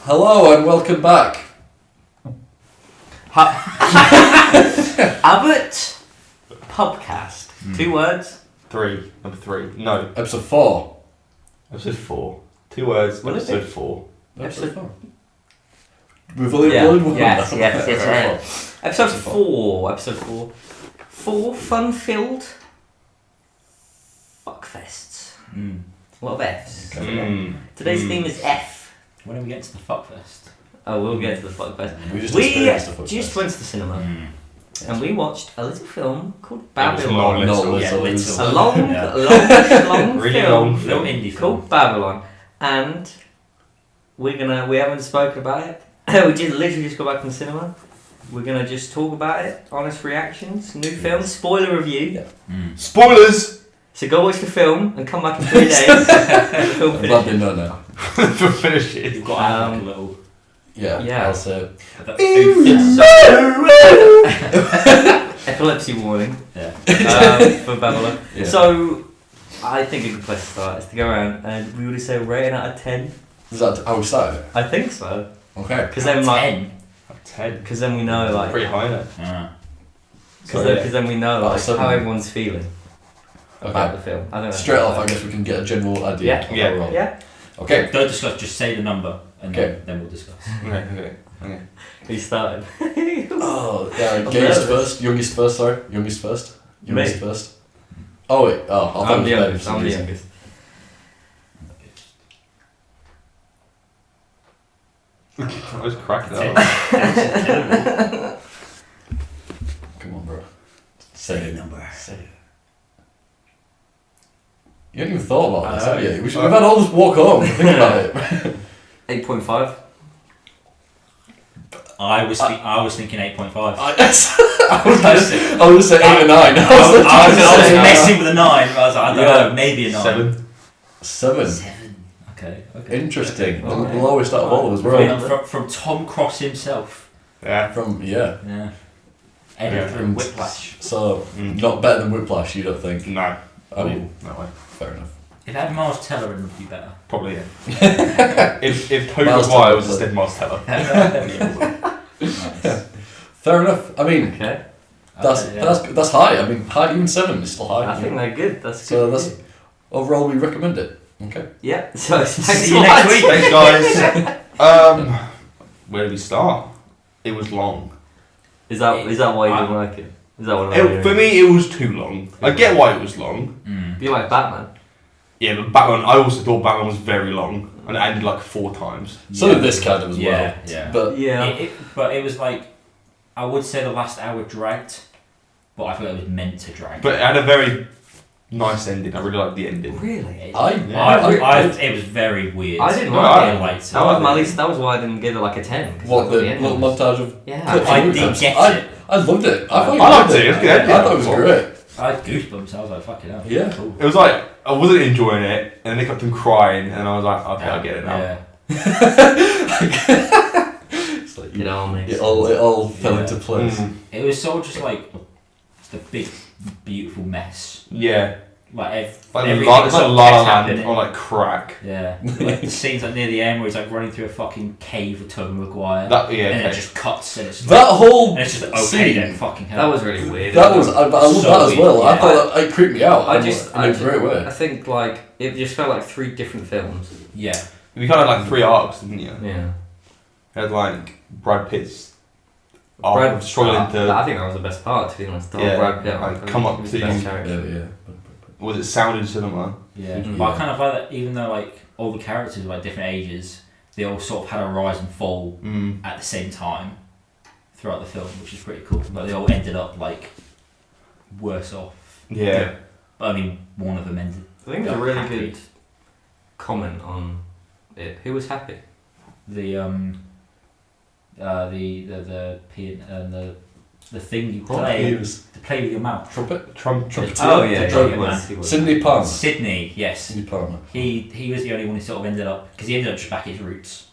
Hello and welcome back. Abbot Pubcast. 2 words. 3. Number 3. No. Episode 4. Episode 4. 2 words. Will it Episode be? 4. Episode 4. We've only uploaded one Yes, now. yes. Episode 4. Episode 4. 4 fun-filled fuckfests. A lot of Fs. Today's theme is F. When are we getting to the fuckfest? Oh, we'll get to the fuckfest. We just We experienced the fuckfest. just went to the cinema and we watched a little film called It was Babylon. not little. Yeah, little. A long, Yeah. long Really film long Little indie film. called Babylon, and we haven't spoken about it. We literally just got back from the cinema. We're gonna just talk about it, honest reactions, new film, spoiler review. Yeah. Spoilers! So go watch the film and come back in 3 days. The film I'm glad finished. they know now. For finish it. You've got to have like a little... Yeah, I'll say it. Epilepsy warning Yeah. for Babylon. Yeah. So I think a good place to start is to go around and we would say rating out of 10. Is that how we started? I think so. Okay. Because then like, 10. 10. because then we know like, Pretty high, isn't it? because then we know like seven. how everyone's feeling about the Okay. film. I don't know. Straight off, I guess we can get a general idea. Yeah. of how Yeah. we're on. Yeah. Okay. Don't discuss, just say the number and Okay. then we'll discuss. Okay. He started. Oh, yeah. I'm Gayest nervous. first. Youngest first. Sorry. Youngest first. Youngest Me. first. Oh wait. Oh, I thought I'm it the was Ben youngest. for some I'm the reason. youngest. I was cracking up. Come on, bro. Say it. number. Say it. You haven't even thought about this, I know. have you? We've had all this walk home. Think about it. 8.5. I was thinking 8.5. I was gonna say 8 or 9. I was messing with a 9. I was like, I don't know, maybe a 9. 7. 7. Okay. Interesting. Okay. The lowest out of all of us. We're all From Tom Cross himself. Yeah. from, Yeah. Editor and Whiplash. So, not better than Whiplash, you don't think? No. I mean, No way. fair enough. If it had Miles Teller, it would be better. Probably, yeah. if Toby Miles Maguire Teller was instead Miles Teller. Nice. Fair enough. I mean, Okay. that's high. I mean, high, even 7 is still high. I think they're good. That's So good. that's overall we recommend it. Okay. Yeah. So See you next week. Thanks, guys. Where do we start? It was long. Is that why you didn't like it? Is that what For me, it was too long. I get why it was long. You like Batman? Yeah, but Batman, I also thought Batman was very long. And it ended like 4 times. So did this kind of as well. Yeah. But Yeah. But it was like, I would say the last hour dragged, but I feel like it was meant to drag. But it had a very nice ending. I really liked the ending. Really? It was very weird. I didn't No, like I- it. didn't like it. That was my least. That was why I didn't give it like a 10. 'cause I what, thought the end little was- montage of Yeah. clips I and did clips? get I it. loved it. I thought you I liked loved it. It was good. I thought it was great. I had goosebumps. I was like, fucking hell. Yeah. Cool. It was like, I wasn't enjoying it. And then they kept on crying. And I was like, okay, I get it now. Yeah. It's like Get on me. it all fell Yeah. into place. It was sort of just like, just a big, beautiful mess. Yeah. Like, Like, it's everything like sort of La La kept Land happening. on like crack. Yeah. Like the scenes like near the end where he's like running through a fucking cave with Tobey Maguire. That, yeah, and okay. it just cuts and it's That whole and it's just okay scene, then fucking hell. That was really weird. that was, I love So that as well. weird, I yeah. thought that it creeped me out. in a great way. I think like it just felt like 3 different films. Yeah. We kind of had like 3 arcs, didn't you? Yeah. We had like Brad Pitt's arc of struggling I to. think that was the best part. To be honest, Yeah, Brad Pitt. like, come up he was to the best you. character. Yeah. Was it sounded cinema? Yeah. Mhm. But I kind of like that even though like all the characters were like different ages, they all sort of had a rise and fall at the same time throughout the film, which is pretty cool. But they all ended up like worse off. Yeah. But only one of them ended. I think it was a got really happy. good comment on it. Who was happy? The the thing you play to play with your mouth. Trumpet? Trumpet. Oh yeah, Trumpet. he was, he was. Sidney Palmer. Sydney, yes. Sidney Palmer. He was the only one who sort of ended up because he ended up just back at his roots,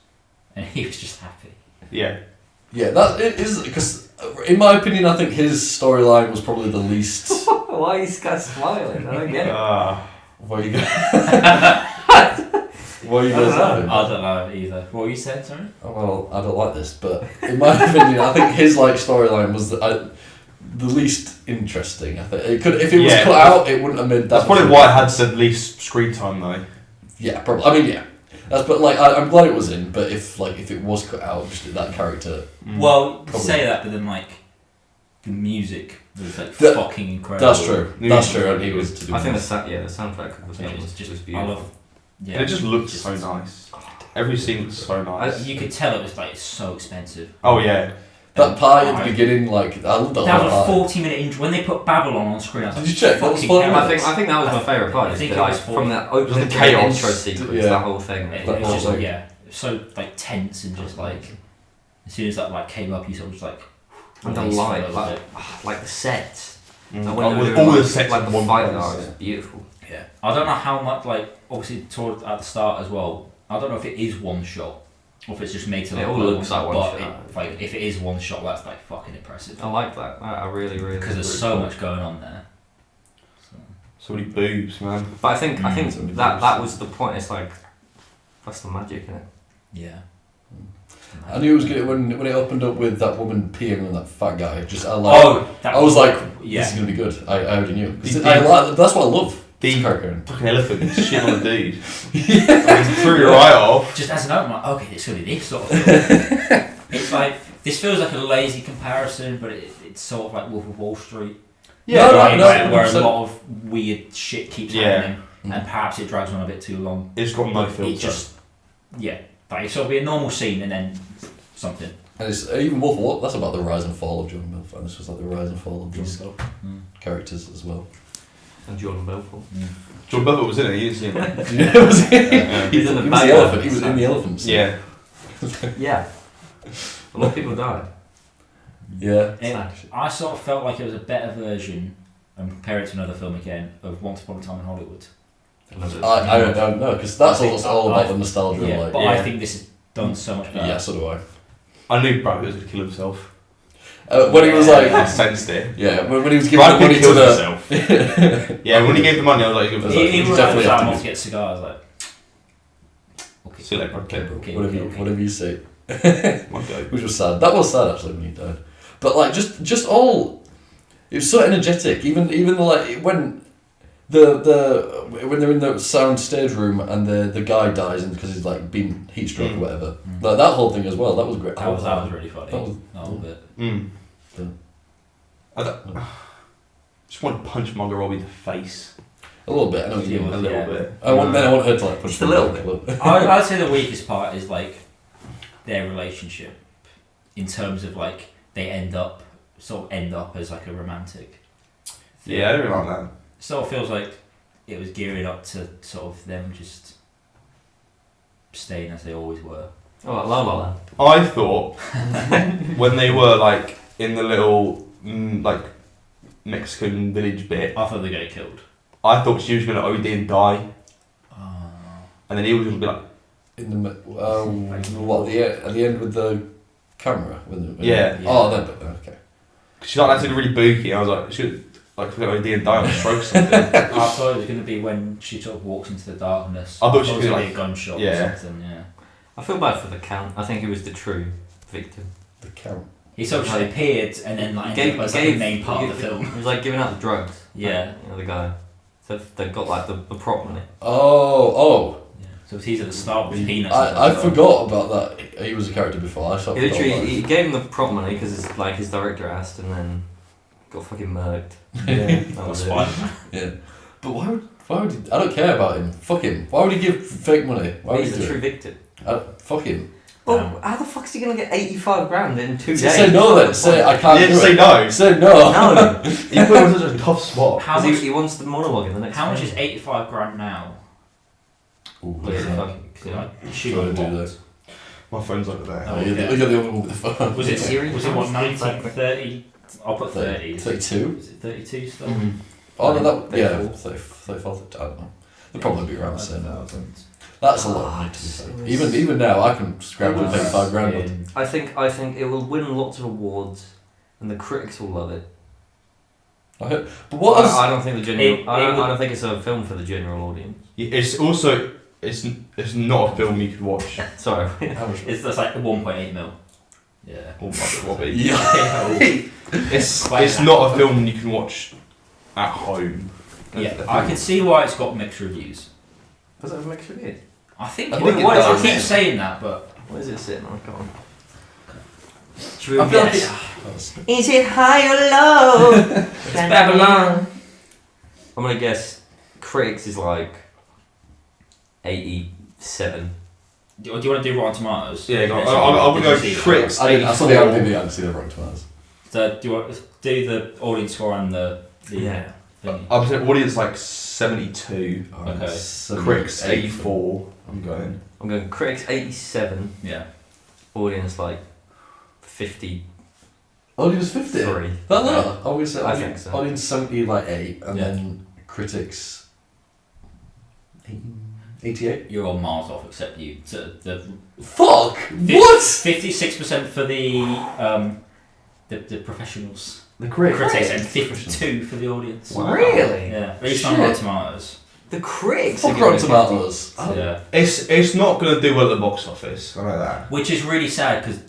and he was just happy. Yeah. Yeah, that it is because, in my opinion, I think his storyline was probably the least. Why are you guys smiling? I don't get it. Where you go? What are you I don't guys know. laughing? I don't know either. What were you saying, sorry? Oh, well, I don't like this, but in my opinion, I think his like storyline was the least interesting. I think it could, if it was cut out, it wouldn't have made that. That's probably why it had the least screen time though. Yeah, probably. I mean, yeah. That's but like I'm glad it was in. But if it was cut out, just that character. Well, Probably. say that, but then like the music was like The- fucking incredible. That's true. That's true. And he was to do. I think with the soundtrack of the Yeah, film it's was just just I beautiful. love. Yeah, And it just looked so nice. Every scene was so nice. You could tell it was like so expensive. Oh yeah. that party at the beginning. Like I love that. That whole was a party. 40-minute intro. When they put Babylon on screen, I was Did like, you check? That was fucking 40 hell. minutes. I think that was my favourite part. I is think that, it like, was from that opening the chaos. intro sequence, Yeah. that whole thing. It That was just whole like, thing. yeah, so like tense and just like as soon as that like came up, you sort of just like. And the released for a light, little bit. like the sets. Mm. And when they were With doing, all like, the sets like in the one fight place. art, it's beautiful. Yeah, I don't know how much like obviously toward at the start as well. I don't know if it is one shot or if it's just made to It look all looks like one but shot. like if it is one shot, that's like fucking impressive. I like that. I really, really. Because there's really so cool. much going on there. So. So many boobs, man. But I think So many that boobs. was the point. It's like that's the magic in it. Yeah. I knew it was good when it opened up with that woman peeing on that fat guy. I was like, yeah. this is gonna be good. I already knew. 'Cause The- that's what I love. The character. fucking elephant shit on a dude. I mean, threw your eye off. Just as an open, I'm like, okay, it's gonna be this sort of film. It's like this feels like a lazy comparison, but it's sort of like Wolf of Wall Street. Yeah, Right, no, where a 100%. lot of weird shit keeps Yeah. happening, and perhaps it drags on a bit too long. It's got no It filter. just, yeah, like it's sort of be a normal scene and then something. And it's even Wolf of Wall. That's about the rise and fall of Jordan Belfort. And this was like the rise and fall of these characters as well. And Jordan Belfort. John Belfort was in it. He is in it. Was he? He's in the He was back. the elephant. He was in the elephant. scene. Yeah. Yeah. A lot of people died. Yeah. I sort of felt like it was a better version, and compare it to another film again, of Once Upon a Time in Hollywood. I don't know because that's I think- all about I- the nostalgia. Yeah, like, but I think this is done so much better. yeah, so do I. I knew Brad Pitt was going to kill himself. When he was I like, sensed it. yeah, when he was giving Brad the money Pitt to killed the. himself. Yeah, when he gave the money, I was like, He- He He's was definitely like, have to I'm be- off to get cigars, like. Okay. see you later, Brad Okay, Pitt. bro. Okay, okay. Whatever you say. One go. Which was sad. That was sad actually when he died. But like just all, it was so energetic. Even like when when they're in the sound stage room and the guy dies because he's like been heat stroke or whatever. Like that whole thing as well. That was great. That was really funny. That was- a little bit. Yeah. Just want to punch Margot Robbie in the face. A little bit. I know what you mean. A little bit. I want her to like push Just a me little back bit. I'd say the weakest part is like their relationship, in terms of like they end up as like a romantic. Yeah, I don't really like that. Sort of feels like it was gearing up to sort of them just staying as they always were. Oh, like La La Land. I thought when they were like in the little like Mexican village bit, I thought they were getting killed. I thought she was going to OD and die, and then he was going to be like, in the what at the end with the camera. Yeah. Oh, then okay. she like acted really booky. I was like, she was like going to OD and die on a stroke or something. I thought it was going to be when she sort of walks into the darkness. I thought she it was was going like- to be a gunshot yeah. or something. Yeah. I feel bad for the Count. I think he was the true victim. The count. He sort of just Like- appeared and then like Gave- ended up as like gave- the main part he- of the film. He was like giving out the drugs. Yeah. You know, the guy. So they've got like the prop money. Oh. Yeah. So he's at the start with peanuts. I forgot about that. He was a character before. I sort He of forgot literally about he gave him the prop money because like his director asked, and then got fucking murked. Yeah. That was it. Spider-Man. Yeah. But why would he, I don't care about him. Fuck him. Why would he give fake money? Why would He's he the do true it? victim. Fuck him. Well, how the fuck is he gonna get 85 grand in 2 days? Say no then. Say I can't You do didn't say it. no. Say no. No, You put him in such a tough spot. How 'cause much? he wants the monologue in the next. How much film. is 85 grand now? Ooh, Yeah, let's not. fucking- Like, she Try to got do mocked. that. My phone's over there. Oh, yeah. Look at the other one with the phone. Was it Siri? Was it what 1930? I'll put 30. 32? Is it 32 still? Oh no, that yeah, 34. 34. I don't know. They'd probably be around the same. 5,000. That's a lot of money to be fair. Even now, I can scramble Wow. 35 grand. Yeah. I think it will win lots of awards, and the critics will love it. But what else? I don't think the general. It I would- don't think it's a film for the general audience. It's also it's not a film you could watch. Sorry. That's like 1.8 mil. Yeah. Robbie. Yeah. It's not a film you can watch at home. Yeah, I can see why it's got mixed reviews. Does it have a mixed reviews? I think I it think it does. does. I keep saying that, but Where is it sitting on? Go on. I feel like Is it high or low? It's Babylon. I'm gonna guess critics is like 87. do you want to do Rotten Tomatoes? Yeah, go on. So I'm did gonna you go see it? critics. I saw the 84. IMDb, I didn't see the Rotten Tomatoes. So do you want to do the audience score and the Yeah. thing? I'm saying audience like 72. Okay. Critics 84. I'm going. I'm going critics 87. Yeah. Audience like 53. Audience 50? No. Always I think so. Audience 70, like 8, and Yeah. then critics 88? You're all miles off, except you. So the Fuck! What? 56% for the professionals, The critics. critics, and 52 for the audience. Wow. Really? Yeah. At least on Shit. Rotten Tomatoes. The critics Fuck are giving Rotten it Tomatoes. Yeah. It's not gonna do well at the box office. I know that. Which is really sad because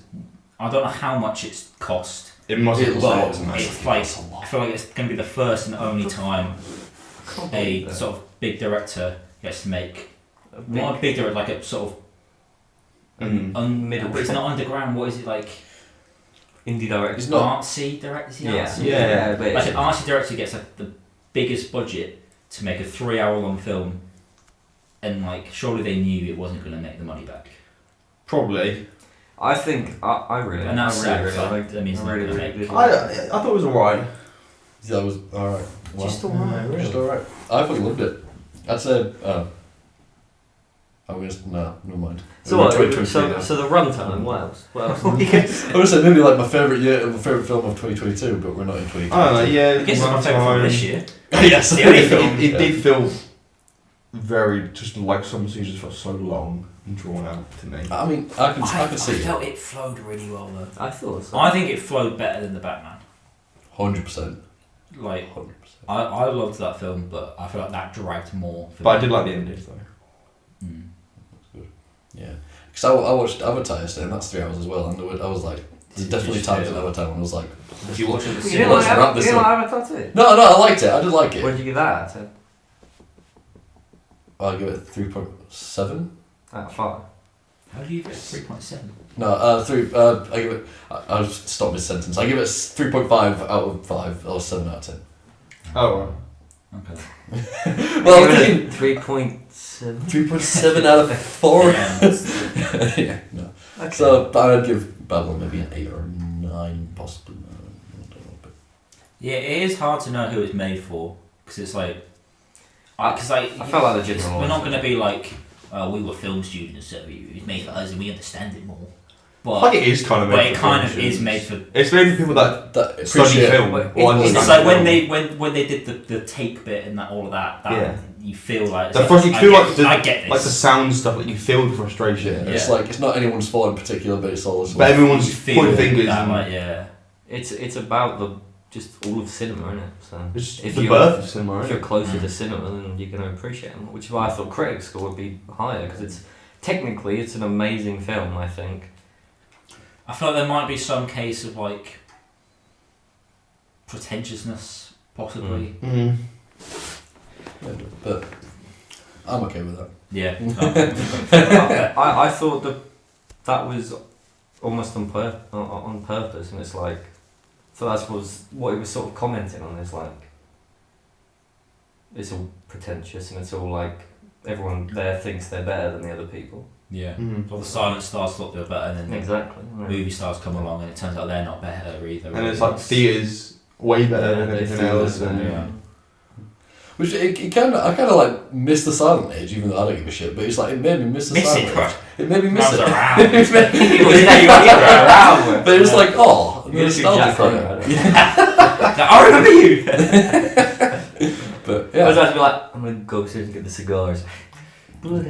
I don't know how much it's cost. It must It have was. cost It's like I feel like it's going to be the first and only time 50. a sort of big director gets to make A not a big director, like a sort of middle. but it's not underground. What is it like? Indie director. It's not. Artsy director. Is he Yeah. artsy? Yeah. but Like it's- an artsy director gets like the biggest budget to make a 3-hour-long film, and like surely they knew it wasn't going to make the money back. Probably. I think I really. And that's I really, sad, really like, liked that it. means I they're really, gonna really make- did I like it. thought it was alright. That was alright. Just alright. Just alright. I fucking loved it. I'd say. I was never mind. So We're what? 2023 now. So the runtime. What else? What else? I would say maybe like my favourite film of 2022, but we're not in 2022. I don't know. Yeah. I guess it's my favourite film this year. Yes, The only film. It did feel very just like some scenes just felt so long and drawn out to me. I mean, I can see it. felt it flowed really well though. I thought so. I think it flowed better than the Batman. 100%. Like 100%. I loved that film, but I feel like that dragged more. For But me. I did like the ending though. Mm. Yeah. Because I watched Avatar yesterday, and that's 3 hours as well, and I was like, there's definitely times in Avatar when I was like, Did you watch it? You didn't Let's like wrap this up. Avatar too? No, I liked it. I did like it. What did you give that out of? I'll give it 3.7. Out of 5. How do you get 3.7? No, I give it. I'll just stop mid sentence. I give it 3.5 out of 5 or 7 out of 10. Oh right. Okay. Well, I'm thinking 3.7. 3.7 out of 4. Yeah. Yeah, no. Okay. So, but I'd give Babylon maybe an 8 or 9, possibly. I don't know, but Yeah, it is hard to know who it's made for because it's like, because like I felt like the general. we're not going to be like, we were film students, so it's made for us and we understand it more. But Like it is kind of. but made it for kind of film is students. made for. It's made for people that that study appreciate film. But or it's understand It's like when film. they did the take bit and that all of that. Yeah. You feel like The frust- you I feel get- like the- I get this. Like the sound stuff, like you feel the frustration. Yeah, it's like it's not anyone's fault in particular, but it's all. But everyone's You feel pointing fingers that, and like, yeah. It's about the just all of cinema, isn't it? So it's if the you're- birth of cinema. if Isn't you're it? closer to cinema, then you're going to appreciate it more. Which is why I thought critics score would be higher because it's technically it's an amazing film. I think. I feel like there might be some case of like pretentiousness, possibly. Mm. But I'm okay with that. Yeah. I thought that was almost on purpose, and it's like, so that was what he was sort of commenting on. Is like, it's all pretentious, and it's all like everyone there thinks they're better than the other people. Yeah. Mm. Well, the silent stars thought they were better, and then Exactly. the movie stars come along, and it turns out they're not better either. And it's like theaters way better than they everything feel else. it, And yeah. Which I kind of like miss the silent age, even though I don't give a shit. But it's like it made me miss the Miss silent it, bro. age. It made me miss I was it. around. It made me- People say you were around with. But it was like, oh, the You're nostalgia Jack from Frost, it. right? I remember you. But I was yeah, actually like, I'm gonna go upstairs and get the cigars. I liked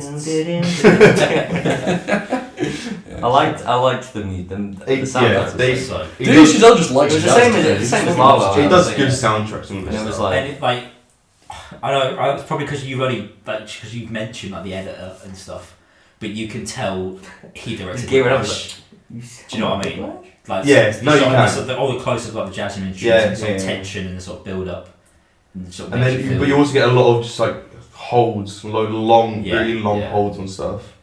the soundtrack. they- was So, He dude, does- she does just like It was the jazz. same as- today. the same as It's Lava fucking Land. He does Yeah. good soundtracks. And it was like like- and it, like, I know it's probably because you've only because you've mentioned like the editor and stuff, but you can tell he directed. Gear it up. Do you know what I mean? Like Yeah, no, you can. All the close-ups, like the jazz instruments, and sort of tension and the sort of build-up, and sort of. And then, but you also get a lot of just like holds, a load of long, really long holds on stuff.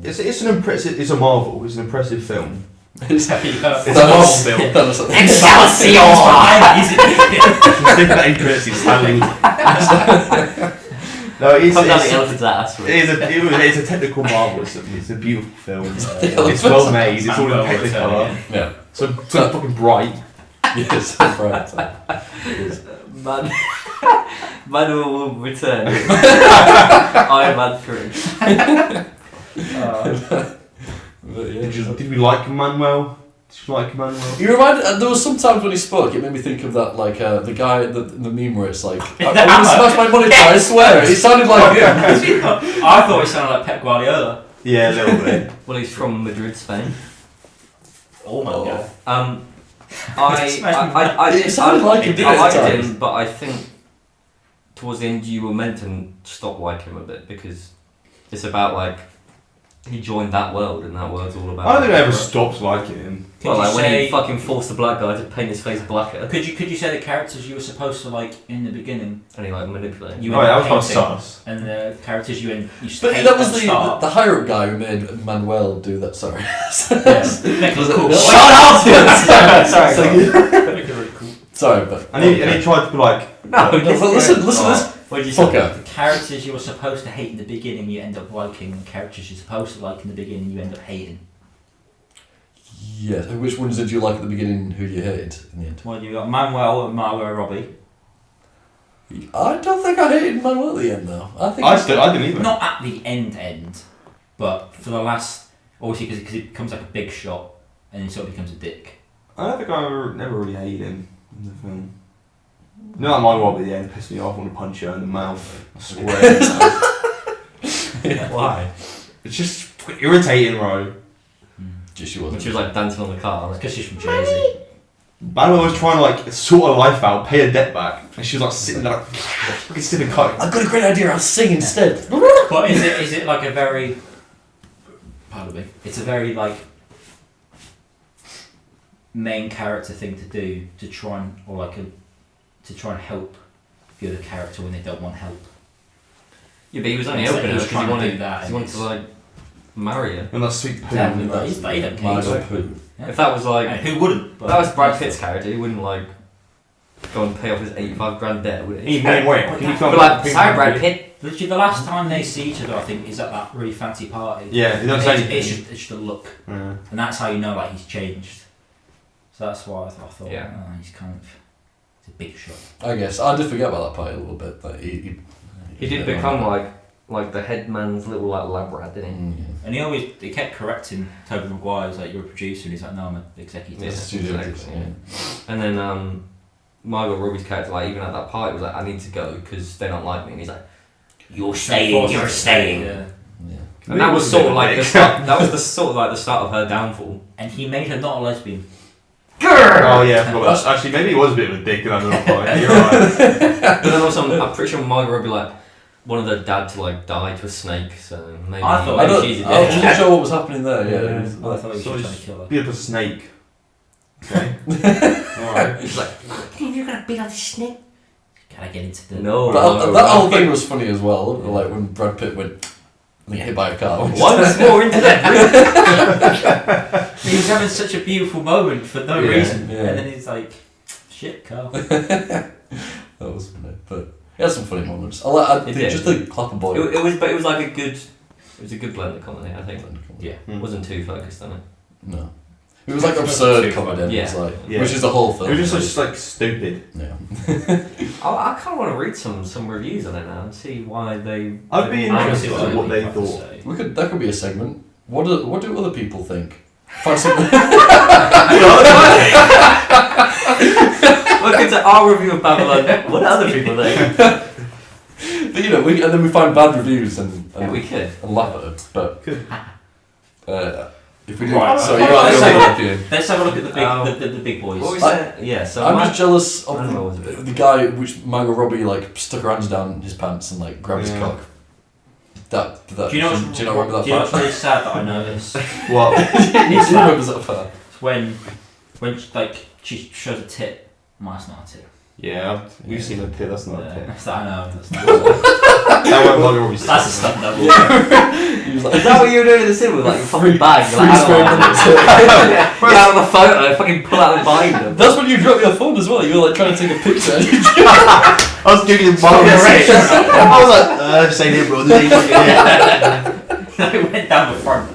It's an impressive. It's a marvel. It's an impressive film. It's a Marvel film. Excelsior! Stick that in credits. No, it's the elephant's ass. It's a technical marvel. It's a beautiful film. It's well made. It's all in Technicolor. Yeah. So fucking bright. Yes, bright. Man will return. Iron Man 3. Did we like Manuel? Did you like Manuel? You reminded. There was sometimes when he spoke, it made me think of that, like the guy, the meme where it's like, I'm gonna smash my money jar, I swear. It sounded like him. I thought it sounded like Pep Guardiola. Yeah, a little bit. Well, he's from Madrid, Spain. Oh my god. It sounded like him. I liked him, but I think towards the end you were meant to stop liking him a bit because it's about like he joined that world and that world's all about. I don't think I ever stopped liking him. Well, like when he fucking forced the black guy to paint his face blacker. Could you say the characters you were supposed to like in the beginning? And he like manipulated. You that was quite sus. And the characters you But that was the higher up guy who made Manuel do that. Sorry. Cool. Shut up! Sorry. Sorry, but and he tried to be like. No, but listen. What did you say? The characters you were supposed to hate in the beginning, you end up liking. And characters you're supposed to like in the beginning, you end up hating. Yeah. Which ones did you like at the beginning? Who you hated in the end? Well, you got Manuel and Margot Robbie. I don't think I hated Manuel at the end though. I didn't either. Not at the end, but for the last, obviously because it becomes like a big shot, and he sort of becomes a dick. I don't think I never really hated him in the film. No, that Margot Robbie at the end pissed me off. I want to punch her in the mouth. I swear. Why? It's just irritating, bro. She wasn't. She was like dancing on the car. Because she's from Jersey. Manuel was trying to like sort her life out, pay her debt back, and she was like sitting there like fucking sipping coke. I've got a great idea. I'll sing instead. But is it like a very? Pardon me. It's a very like main character thing to do to try and help the other character when they don't want help. Yeah, but he was only It's helping her like because he wanted that. he wanted to like marry her. And that sweet poo. Exactly. They don't care. Margot poo. If that was like And who wouldn't? if that was Brad Pitt's character, he wouldn't like go and pay off his 85 grand debt, would he? Can you But like, sorry, Brad Pitt. Literally, the last time they see each other, I think, is at that really fancy party. Yeah, he don't say anything. It's just a look, Yeah. and that's how you know like he's changed. So that's why I thought, Yeah. he's kind of it's a big shot. I guess I did forget about that part a little bit. That He did become like the head man's little like lab rat, didn't he? And he kept correcting Tobey Maguire. He's like, "You're a producer," and he's like, "No, I'm an executive." Yeah. studio. exactly, Yeah. And then Margot Robbie's character, like even at that party, was like, "I need to go because they don't like me," and he's like, "You're staying. You're staying." Yeah. And that was sort of like the start. That was the sort of like the start of her downfall. And he made her not a lesbian. Oh yeah, I forgot about that. Actually, maybe he was a bit of a dick in that little fight. You're right. But then also, I'm pretty sure Margot Robbie like wanted her dad to like die to a snake, so maybe I thought- maybe she's a I dick. wasn't sure what was happening there. Yeah. Yeah. It was I thought he was So just he's- trying to kill her. Be a snake. Okay. Alright. He's like, You're gonna beat up the snake? Can I get into the? no. But that whole thing was funny as well. Like when Brad Pitt went hit by a car. Once more into that. He was having such a beautiful moment for no Yeah, reason, yeah. and then he's like, "Shit, Carl." That was funny, but it had some funny moments. I It did. just the clapper boy. It was like a good. It was a good blend of comedy, I think. Yeah. It wasn't too focused on it. No. It was like absurd comedy. Yeah. It's like, Yeah. which is the whole film. It was just like stupid. Yeah. I kind of want to read some reviews on it now and see why they. I'd be I wanna interested see in other what they people have to thought. say. That could be a segment. What do other people think? Find something. Look into our review of Babylon. What do other people think? But and then we find bad reviews and Yeah, we could. and laugh at it. But Could. If we do, Right, so okay. you're Let's the have a- opinion. Let's have a look at the big, the big boys. What was that? Yeah, so I'm just jealous of Manuel was a bit- the guy which Margot Robbie like stuck her hands down his pants and like grabbed his Yeah. cock. That Do you know do you not remember that do you know part? what's really sad that I noticed? What? He remembers that part. It's when like she shows a tit. Mine's not a tit. Yeah, we've seen a tit. That's not a Yeah, tit. that's that I know. That's not. That won't bother Robbie. That's a stunt double. He was like, Is that what you were doing in the cinema with like your fucking bag? You're like, freeze frame on analysing the it. tip. Get out of the photo, fucking pull out the binder. That's when you dropped your phone as well. You were like trying to take a picture. I was giving you one I was like, say here, bro. This ain't fucking it. It went down the front.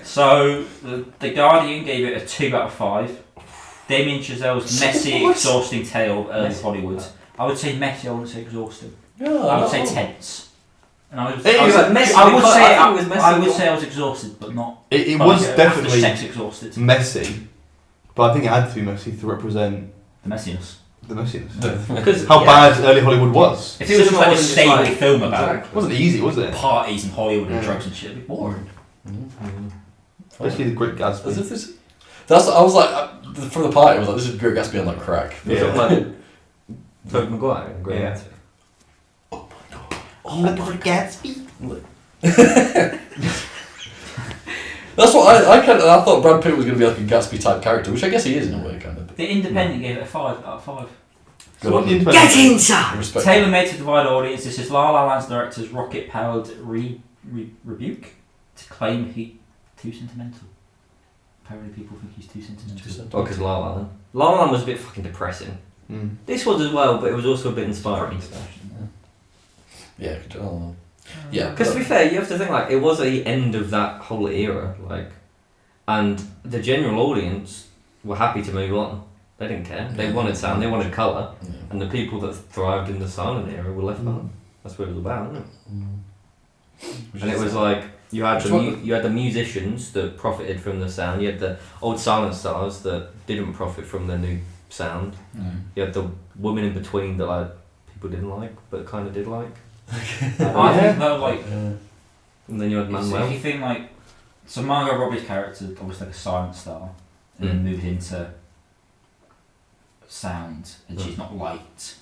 So the Guardian gave it a 2 out of 5. Damien Chazelle's messy, exhausting tale of early Hollywood. I would say messy. I wouldn't say exhausting. Yeah, I would say tense. And I would, It was like messy I would because say I think it was messy I would because- say I was exhausted, but not. It not was like definitely sex exhausted. messy, but I think it had to be messy to represent The messiness. the messiness. Because How bad early Hollywood was. If it was just like a wasn't just stable like- film about It wasn't easy, was it? parties and Hollywood and Yeah. drugs and shit, it'd be boring. Especially the Great As Gatsby. if this. I was like, from the party, I was like, this is Great Gatsby on like crack. You're talking like Tobey Maguire and Grey Yeah. Gatsby. Oh, Great Gatsby. That's what I thought Brad Pitt was going to be like a Gatsby type character, which I guess he is in a way, kind of. The Independent gave it a 5 out of 5. Good on him. Get inside! Respect. Tailor made to divide audience. This is La La Land's director's rocket-powered rebuke to claim he too sentimental. Apparently, people think he's too sentimental. Oh, because La La Land. La La Land was a bit fucking depressing. Mm. This was as well, but it was also a bit inspiring. Yeah, I don't know. Yeah. Because to be fair, you have to think like it was the end of that whole era, like, and the general audience were happy to move on. They didn't care. They wanted sound. They wanted colour, Yeah. and the people that thrived in the silent era were left behind. That's what it was about, isn't it? And it was like you had you had the musicians that profited from the sound. You had the old silent stars that didn't profit from the new sound. You had the women in between that like people didn't like but kind of did like. I think though, like, And then you had if Manuel. you think like, so Margot Robbie's character was like a silent star, and then moved into sound, and she's not liked.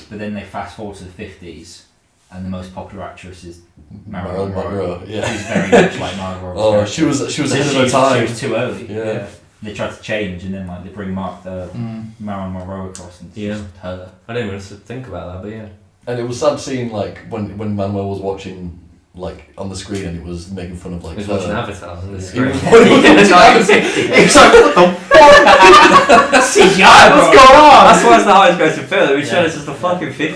But then they fast forward to the 50s, and the most popular actress is Marilyn Monroe. Yeah. She's very much like Margot Robbie's Oh, character. she was So ahead of she her was- time. She was too early. Yeah. They tried to change, and then like they bring Marilyn Monroe across, and it's Yeah. just her. I didn't even think about that, but yeah. And it was sad seeing like when Manuel was watching like on the screen and it was making fun of like He was her. watching Avatar on the He screen. was watching Avatar. It's like, what the fuck? CGI, What's going on? That's why it's the highest grossing film. We showed us as the fucking 50s. He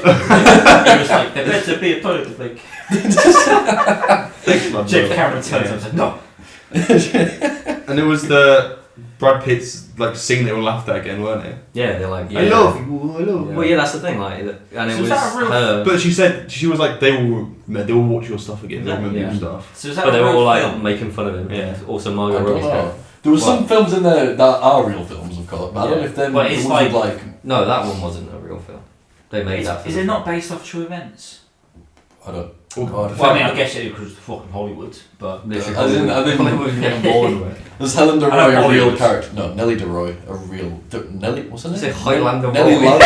was like, there better be a toilet flick. Thanks, man, James bro. Cameron turns up and said, no. And it was the Brad Pitt's like scene they all laughed at again, weren't it? Yeah, they're like, I love you, I love you. Well, yeah, that's the thing. Like, and it So was is that a real- her. But she was like, they will watch your stuff again. They'll remember Yeah. your stuff. So is that But they a were real all like film? making fun of him. Yeah. Also, I Margot don't Robbie's know. character. There was some What? films in there that are real films, of course, but I don't know if they're But the it's ones with, No, that one wasn't a real film. They made that. Is it not based off true events? I don't. Oh, God. Well, I mean, I guess it because it's fucking Hollywood, but Literally, I didn't- Hollywood getting bored with it. Was Helen I DeRoy know a real Hollywood. character? No, Nellie DeRoy, a real. Nellie, what's her You name? say Highlander Nellie Roy.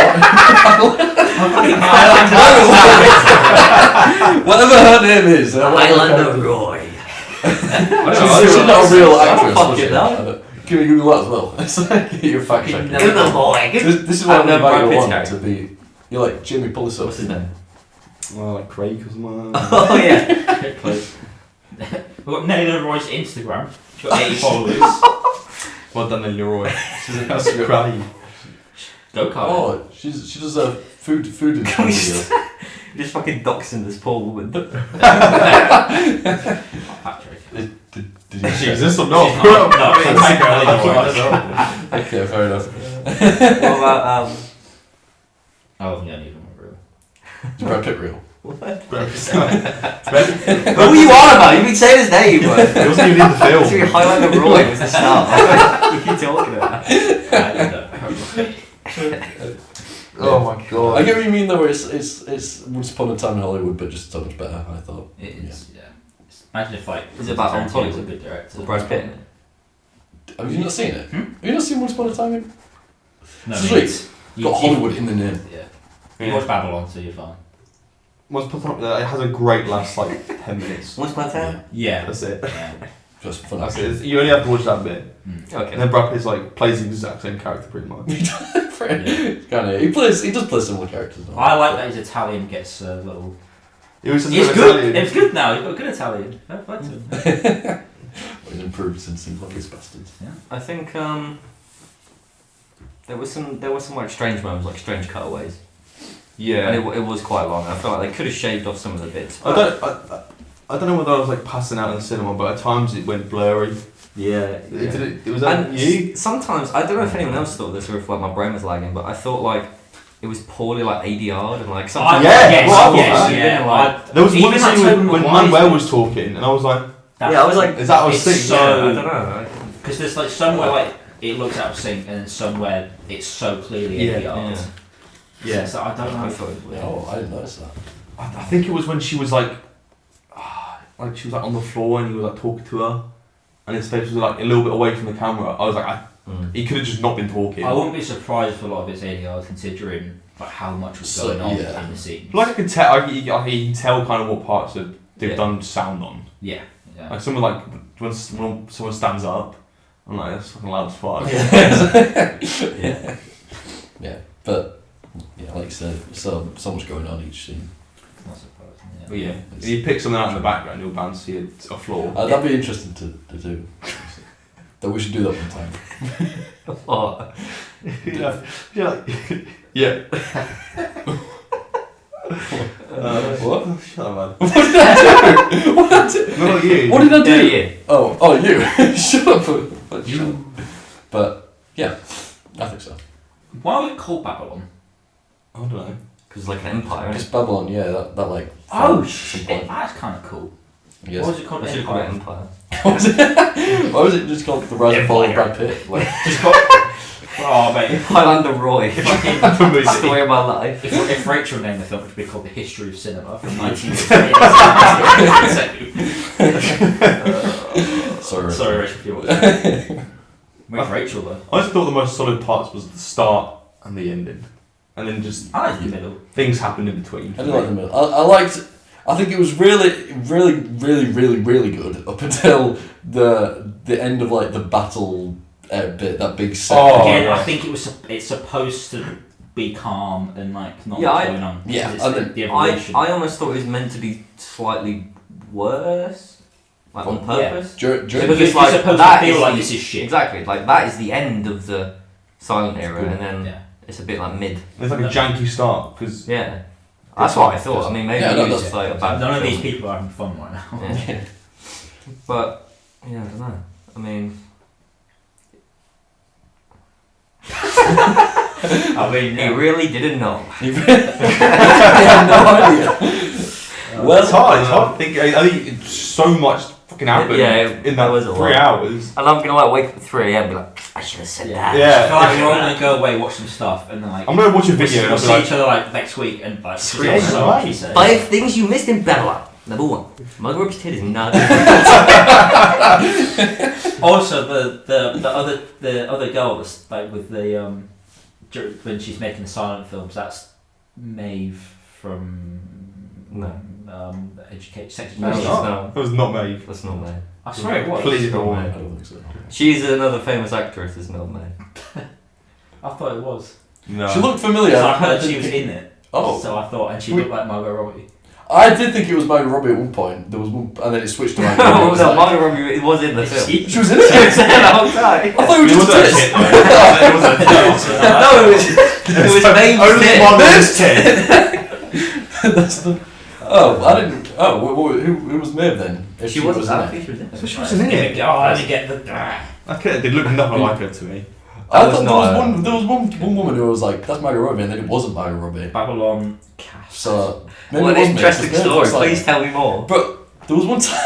Whatever her name is. Highlander Roy. She's not a real actress. Fuck was it, she? no. I don't- Can we Google that as well? It's like you're fact checking. No. Good boy. Good. This is why And we then invite Brad you Pitt's on character. to be. You're like Jimmy Pulliser. What's his name? Oh, like Craig or something. Oh yeah. Get close. We've got Nelly Roy's Instagram. She's got 80 followers. Well done, Leroy. That's good. Craig. Go kart. Oh, she does a food Can we video. Just fucking doxing this poor woman. Patrick. Did you She exists or not? No, it's Okay, fair enough. What about Oh, yeah, even more real. Is Brad Pitt real? Who are you on about? You've been saying his name, bro. It wasn't even in the It's film. really Highlander Roy was the start. What are you talking about? Oh my god. I get what you mean though. Where it's Once Upon a Time in Hollywood, but just so much better. I thought. It is, yeah. Imagine if Is it about Tarantino's Hollywood? a good director. Brad Pitt in it. Have you not seen it? Hmm? Have you not seen Once Upon a Time? No, It's I mean, sweet. Got Hollywood in the name. You watch Babylon, so you're fine. Once put up there, it has a great last like 10 minutes. Once upon a time. Yeah. That's it. Yeah. Just fun. That's it. You only have to watch that bit. Okay. And then Brad Pitt's like plays the exact same character pretty much. Kind of. He does play similar characters. Though. I like that his Italian gets a little. It was It's good. It's good now. He's got good Italian. Fair play to him. He's improved since Inglourious Bastards. I think there was some like strange moments, like strange cutaways. Yeah. And it was quite long. I felt like they could have shaved off some of the bits. I don't know whether I was like passing out in the cinema, but at times it went blurry. Yeah. It was that you? Sometimes I don't know if anyone else thought this or if like my brain was lagging, but I thought like it was poorly like ADR'd and like sometimes yes, there was Even one that scene Tobey when Maguire's Manuel bit- was talking, and I was like, I was like, is that what I was it's thinking? I so- don't know. Because there's like somewhere like it looks out of sync, and then somewhere it's so clearly Yeah. ADR'd. Yeah. So I don't know. I thought it was weird. Oh, I didn't notice that. I think it was when she was like she was like on the floor and he was like talking to her, and his face was like a little bit away from the camera. I was like, he could have just not been talking. I wouldn't be surprised if a lot of it's ADR considering like how much was So, going on yeah. in the scene. Like I can tell, you can tell kind of what parts that they've Yeah. done sound on. Yeah. Yeah. Like someone like when someone stands up, I'm like, that's fucking loud as fuck. Yeah, but yeah, like you said, so much going on each scene. Not surprising. Yeah. But yeah, if you pick something out in the background, you'll bound to see a floor. That'd be interesting to do. That we should do that one time. Oh, Yeah. What? Shut up, man. What did I do? What did I do? No, you. What did I do? yeah. Oh, you. Shut up. But yeah, I think so. Why would it call Babylon? I don't know. Because it's like an empire. Just Babylon, yeah, that like. Oh some shit! point. That's kind of cool. Yes. What was it called? I should have called it empire. Why was it just called The Rise and Fall of Brad Pitt? Like, Just called. Oh mate. Highlander Roy. Fucking. Story of my life. If Rachel named the film, it would be called The History of Cinema from 1988. Sorry, Rachel, if you're watching. Where's Rachel though? I just thought the most solid parts was the start and the ending, and then just I like the middle. things happened in between. I did like the middle. I think it was really good up until the end of like the battle bit, that big set. Oh, Again, yeah. I think it's supposed to be calm and like not Yeah, what's going on. yeah, It's and the I evolution. almost thought it was meant to be slightly worse, like on purpose. During Because You're it's like supposed that to feel is like the- this is shit. Exactly, like that is the end of the silent era, Good. and then Yeah. it's a bit like mid. It's like a janky start because Yeah, that's what I thought. I mean, maybe Yeah, it no, was that's- just like a bad. None of these film. people are having fun right now. Yeah. But yeah, I don't know. I mean, I mean, he really didn't know. I had no idea. Well, it's hard. It's hard to think. I think it's so much fucking happened Yeah, in that that was a 3 lot. hours. And I'm gonna like wake up at 3 a.m. and be like, I should have said that. I Yeah. feel like we're all gonna go away, watch some stuff, and then like I'm gonna watch a video and we'll I'll be see like, each other like next week and like Yeah, so much he says. 5 things you missed in Babylon. Number 1, Mother Rope's tit is not. Also, the other girl that's like with the when she's making the silent films, that's Maeve from No. Sex No, it's it's Education. not. It was not me. That's not me. I swear it was. Please Not don't. I me. don't think so. She's another famous actress. It's not me. I thought it was. No. She looked familiar. So I heard she was in it. Oh, So I thought, and she looked like Margot Robbie. I did think it was Margot Robbie at one point. There was one, and then it switched to Margot Robbie. No, It was no, like- Margot Robbie it was in the film. She- She was in it. She was in it the whole time. I thought it was It just wasn't a tits. tit, though. It wasn't a tit. No, it was Maeve's Only tit. one was tit. That's the. Oh, I didn't. Oh, who was Maeve then? If She wasn't in that. it? She was in it. So she wasn't in it. Oh, I didn't get the. Okay, they look nothing like her to me. I That was thought not there was one woman who was like, that's Margot Robbie, and then it wasn't Margot Robbie. Babylon cast. So maybe What it an was Maeve, interesting 'cause Maeve story. was like- Please tell me more. But there was one time.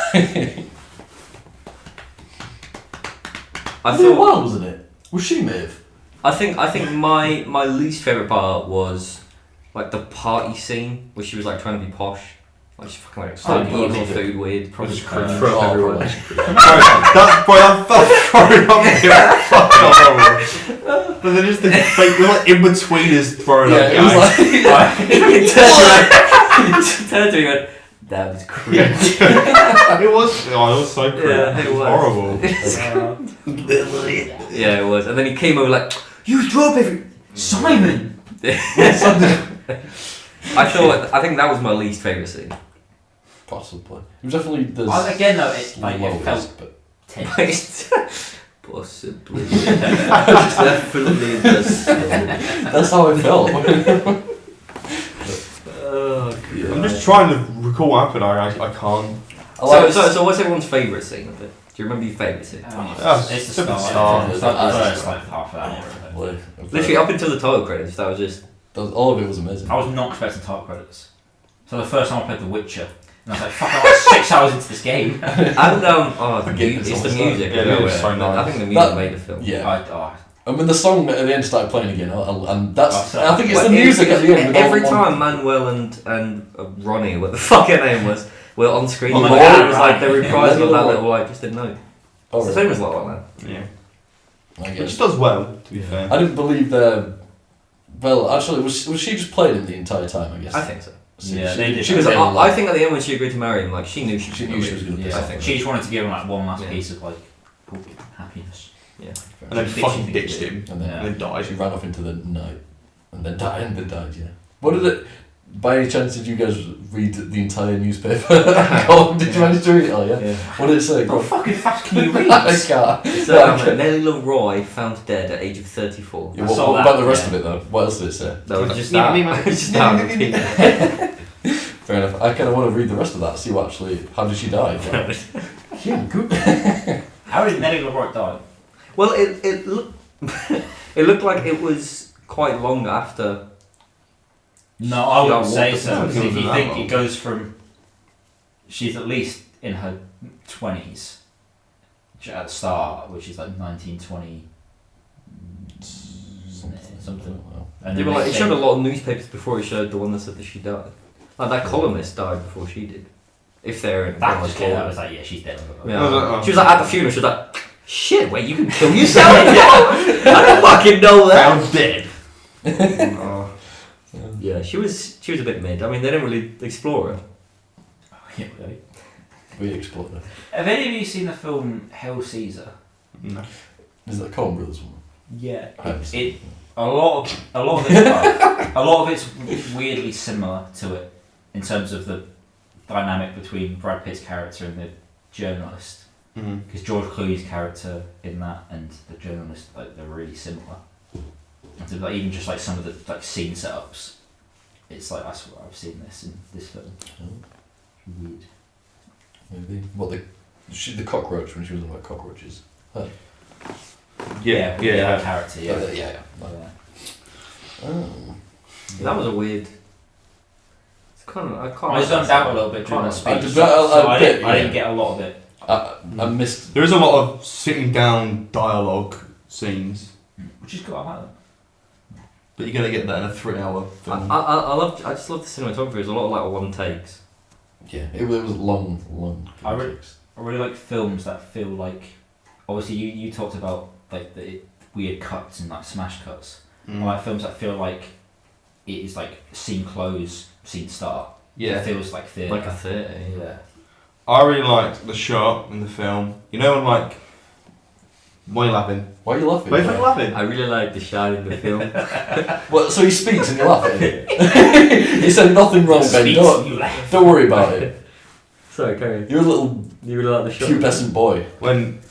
I Olivia thought. Wilde was in it. Was she Maeve? I think my least favorite part was like the party scene where she was like trying to be posh, Like she fucking like Stop started eating all bullshit. food weird. Probably Just cringe. throw Oh, everywhere. That's throwing up here. Fucking horrible. But then just the fake, like in between is throwing up. Yeah, it was like He turned to me and went, that was cringe. it was so cringe. Yeah, it was horrible. Yeah, it was. And then he came over like, you throw up every... Simon! I think that was my least favourite scene. possibly. It was definitely the Again though, it felt but tense. Possibly. Definitely the that's how I felt. Oh, God. I'm just trying to recall what happened. I can't. So what's everyone's favourite scene of it? Do you remember your favourite scene? It's the start. It's like the first like half an hour. Literally up until the title credits, that was just... all of it was amazing. I was not expecting title credits. So the first time I played The Witcher, and I was like, fuck, I'm like 6 hours into this game. And it's the music. Yeah, it was so nice. I think the music made the film. Yeah. And when the song at the end started playing again, and that's I think it's Well, the music at the end. Every time Manuel and Ronnie, what the fuck her name was, were on screen, Oh my it God, was like they reprising on that Right. little, I just didn't know. Oh, It's the same as La La Land. Yeah. I Which guess. does well, to be fair. I didn't believe the. Well, actually, was she just playing him the entire time? I guess. I think so. Yeah, they did. She was. Because I think at the end when she agreed to marry him, like she knew she She knew she was going to piss Yeah, off. she just wanted to give him like one last Yeah. piece of like happiness. Yeah. And then She fucking ditched ditched him. him. And then Yeah. And then died. she ran off into the night, and then died. Yeah. What did it? By any chance, did you guys read the entire newspaper? Did you manage to read it? Oh yeah. Yeah. What did it say? How fucking fast can you read? I can't. So Okay. Nellie Leroy found dead at age of 34. Yeah, I what saw about that, the rest yeah. of it though? What else did it say? That was just Me, that. me, me. Just that on repeat. Fair enough. I kind of want to read the rest of that. See what actually. How did she die? Yeah, good. How did Nelly Leroy die? Well, it looked it looked like it was quite long after. No, I wouldn't Yeah, say what so. the Because fuck if was you that think long? it goes from, she's at least in her 20s at the start, which is like 1920 something. And They then were like, they it showed a think- lot of newspapers before it showed the one that said that she died. Like that columnist died before she did. If they're in That was cool. I was like, yeah, she's dead. Yeah. She was like at the funeral. She was like, "Shit, wait, you can kill yourself? I don't fucking know that." Found dead. Oh. Yeah, she was a bit mid. I mean, they didn't really explore her. Yeah, really. We explored it. Have any of you seen the film Hail Caesar? No. Is that Coen Brothers one? Yeah. I haven't seen it. A lot of it's weirdly similar to it in terms of the dynamic between Brad Pitt's character and the journalist. Mm-hmm. Because George Clooney's character in that and the journalist, like, they're really similar. And so, like, even just like some of the like scene setups, it's like I swear I've seen this in this film. Weird. Maybe. What the cockroach when she was about cockroaches. Yeah. Her character. Yeah. Yeah. Yeah. Oh. That was a weird. It's kind of. I can't. I zoned out a little bit during the Can't- speech, I did- so a I bit, didn't yeah. get a lot of it. I missed. There is a lot of sitting down dialogue scenes, Which is good. I like that. but you're gonna get that in a 3-hour film. I just love the cinematography. There's a lot of like one takes. Yeah, it was long. I really like films that feel like, obviously you talked about like the weird cuts and like smash cuts. I like films that feel like it is like scene close, scene start. Yeah. It feels like theatre. Like a theatre. Yeah. I really liked the shot in the film. You know when like... Why are you laughing? Why are you laughing? Why are you fucking laughing? I really like the shot in the film. Well, so he speaks and you're laughing. He said nothing wrong, Ben. Speaks, you laugh. Don't worry about it. Sorry, carry on. You're a little You really like the shot. pubescent boy. When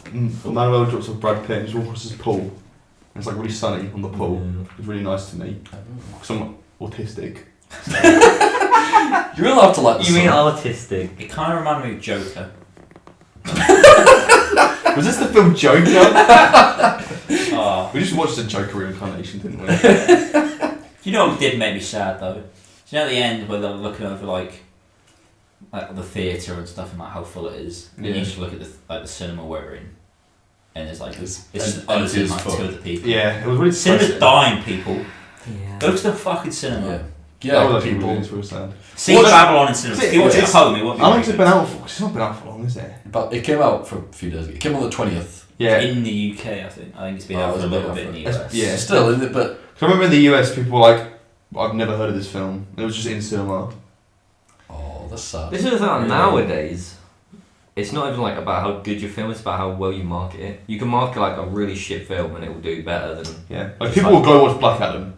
Manuel drops off Brad Pitt and he's walking across his pool, and it's like really sunny on the pool. It's really nice to me. Because I'm autistic. You're allowed to like the You mean sun. artistic? It kind of reminded me of Joker. Was this the film Joker? Oh. We just watched the Joker reincarnation, didn't we? You know what did make me sad though? You know at the end where they're looking over like the theatre and stuff and like how full it is. And you Yeah. just look at the cinema we're in, and there's like It's just empty us and as like fuck. two other people. Yeah, it was really Cinema's depressing. dying, people. Yeah. Go to the fucking cinema. Yeah. Yeah, that was actually people. really interesting. See What's- Babylon in cinema. If you watch it at home, it won't be How long's it very been good. out for? 'Cause it's not been out for long, is it? But it came out for a few days ago. It came on the 20th. Yeah. In the UK, I think. I think it's been Oh, out it's for a been little out bit for- in the US. Yeah. Still, isn't it? But 'Cause I remember in the US, people were like, I've never heard of this film. It was just in cinema. oh, that's sad. This is the thing. Like, Really? nowadays, it's not even like about how good your film is. It's about how well you market it. You can market like a really shit film and it will do better than. Yeah. Like people will go watch Black Adam.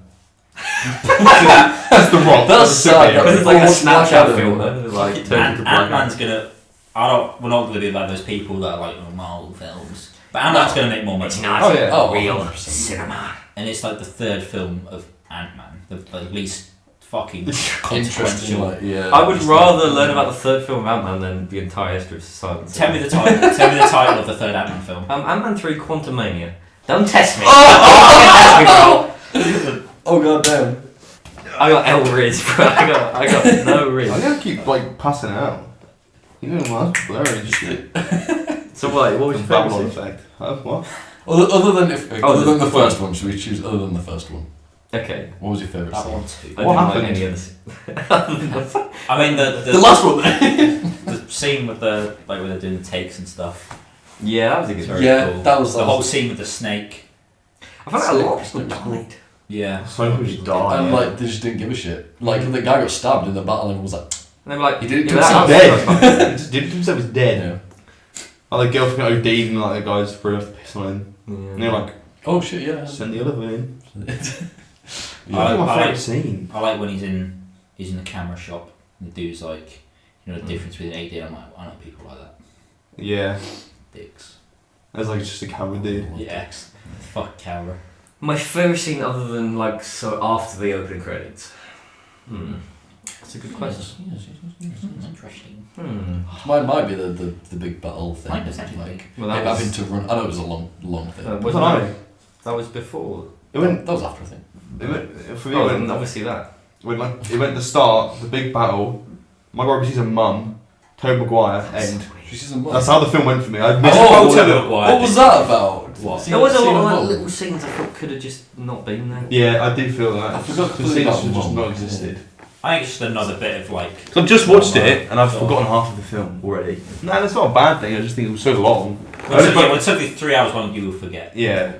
That's the rock. That's the sad. superhero. But it's like a Watch Black Snapchat Adam. filter. Like Ant-Man's gonna. We're not gonna be like those people that are like Marvel films. But Ant-Man's gonna make more money. It's not Oh, yeah. Oh, real 100%. cinema. And it's like the third film of Ant-Man. The least fucking Interesting. consequential. Like, yeah. I would Just rather like- learn about the third film of Ant-Man than the entire history of society. Tell me the title. Tell me the title of the third Ant-Man film. Ant-Man 3 Quantumania. Don't test me. Oh god damn. I got L Riz, bro. I got no Riz. I gotta keep like passing it out. You know what? That's very interesting. So what was your Babylon favourite? effect. What? Other than the the first one, should we choose other than the first one? Okay. What was your favourite That scene? one too. I What didn't happened? like any of this. I mean The last one. the scene with the like where they're doing the takes and stuff. Yeah, that was a It's good very Yeah, cool. that was- the whole scene with the snake. I found that a lot. Sick. Yeah. So people just die. And like they just didn't give a shit. Like the guy got stabbed in the battle and was like, And they were like, He did it to yeah, himself. that- dead. He just did it to himself. He's dead. yeah. Like the girl fucking OD'd and like the guys threw enough to piss on him. And they're like, Oh shit, yeah. send the other one in. Yeah. That's my I favourite like- scene. I like when he's in the camera shop and the dude's like, you know the difference between AD and I'm like, I know people like that. Yeah. Dicks. That's like just a camera dude. Yeah. Fuck camera. My favourite scene other than like so after the opening credits. That's a good question. Interesting. Mine might be the big battle thing. Mine definitely. Like Well, him that having was, to run. I know it was a long thing. was that was before. It went. That was after I think. It went for me. Oh, it then went, obviously that. when like it went the start, the big battle. Margot Robbie sees her mum, Tobey Maguire, end. She's a mum. That's how the film went for me. I missed Oh, all Tobey of it. Maguire. What was that about? What? There was a Seeing lot of like, mum. little scenes I thought could have just not been there. Yeah, I do feel that. I forgot the completely scenes about should just mum. not existed. I think it's just another bit of like. So I've just watched it and I've Oh. forgotten half of the film already. No, that's not a bad thing. I just think it was so long. When it's something 3 hours long, you will forget. Yeah.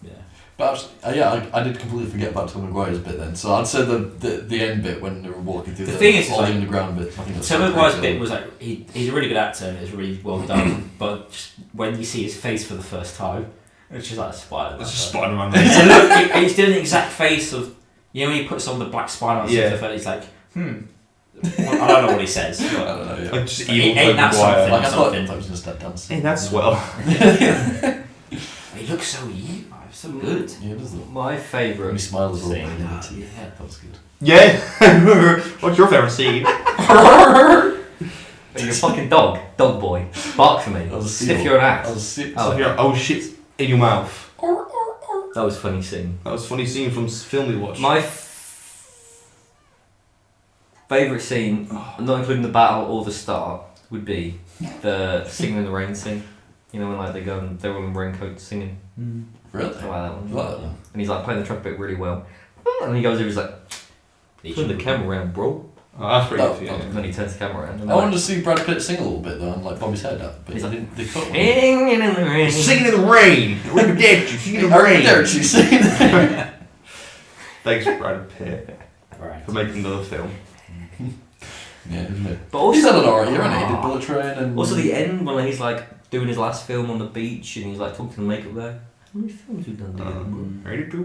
Yeah. But actually, I did completely forget about Tom Maguire's bit then. So I'd say the end bit when they were walking through The thing is, all like, the underground bit. I think that's Tom so Maguire's pretty bit cool. was like he's a really good actor and it's really well done. But just when you see his face for the first time, it's just like a spider. It's just Spider-Man. So look, he's doing the exact face of when he puts on the black spider on Yeah. the face. He's like, Well, I don't know what he says. I But don't know. Yeah. Like just Ain't- evil ain't Tobey that Maguire. something? Like I thought something. it was just that dance. Hey, that's swell. he looks so evil, so good. Yeah, does it? My When he favourite smiles as well. scene. Yeah, that was good. Yeah. What's your favourite scene? You're a fucking dog boy. Bark for me. That was a Stiff seal. your That ass. was sick. Oh. Oh shit in your mouth. That was a funny scene. That was a funny scene from film we watched. My favourite scene, not including the battle or the start, would be the singing in the rain scene. You know when like they go and they're all in raincoats singing. Really? I like that one. You like that one? And he's like playing the trumpet really well. And he goes over, he's like, turn the camera around, bro. Oh, that's pretty That- good. that- Yeah. And then he turns the camera around. And I wanted to see Brad Pitt sing a little bit though, and like bob his head up, but He's they like, didn't. They cut one. singing in the rain. Singing in the rain. Look at you singing in the I rain. there she's singing. Thanks, Brad Pitt, Right. for making another film. Yeah, isn't it? But also, He's had an alright year, hasn't he? He did Bullet Train and also the end when he's like doing his last film on the beach and he's like talking to the makeup guy. How many films have you done together, bro? Ready to?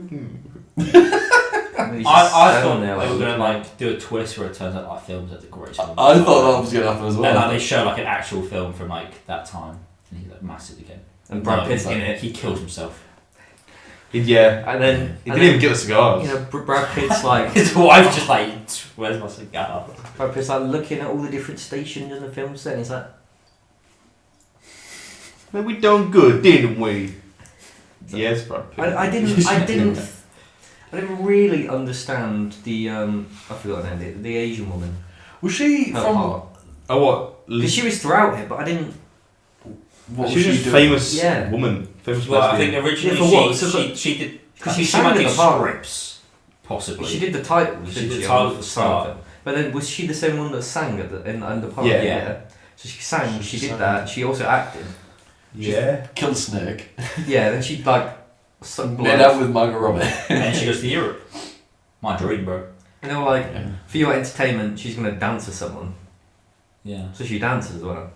And he's just I standing thought there, they were gonna looking like do a twist where it turns out like films at the greatest. film. I thought that was gonna happen as And well. like they show like an actual film from like that time, and he's like massive again. and Brad No, Pitt's he's, like, in it. He kills himself. Yeah. And then He didn't even get the cigars. you know Brad Pitt's like His wife's just like, where's my cigar? Brad Pitt's like looking at all the different stations in the film set and he's like, Well, we done good, didn't we? Yes, Brad Pitt. I didn't really understand the I forgot her name, the Asian woman. Was she Her from? part. Oh, what? Because she was throughout it, but I didn't. What She's was just she a doing? famous Yeah. woman. Famous Well, I think lesbian. originally Yeah, for what? So she did Because she she seemed sang like in in the part. scripts, Possibly. She did the title. She didn't did the she, title on at the start. film? But then was she the same one that sang at in the part? Yeah. So she sang. She did sang. that. She also acted. Yeah. Killed Snake. Yeah. Then she like sucked Made blood. out with Margot Robbie. And then she goes to Europe. My dream, bro. And they were like, Yeah. for your entertainment, she's gonna dance with someone. Yeah. So she dances as well.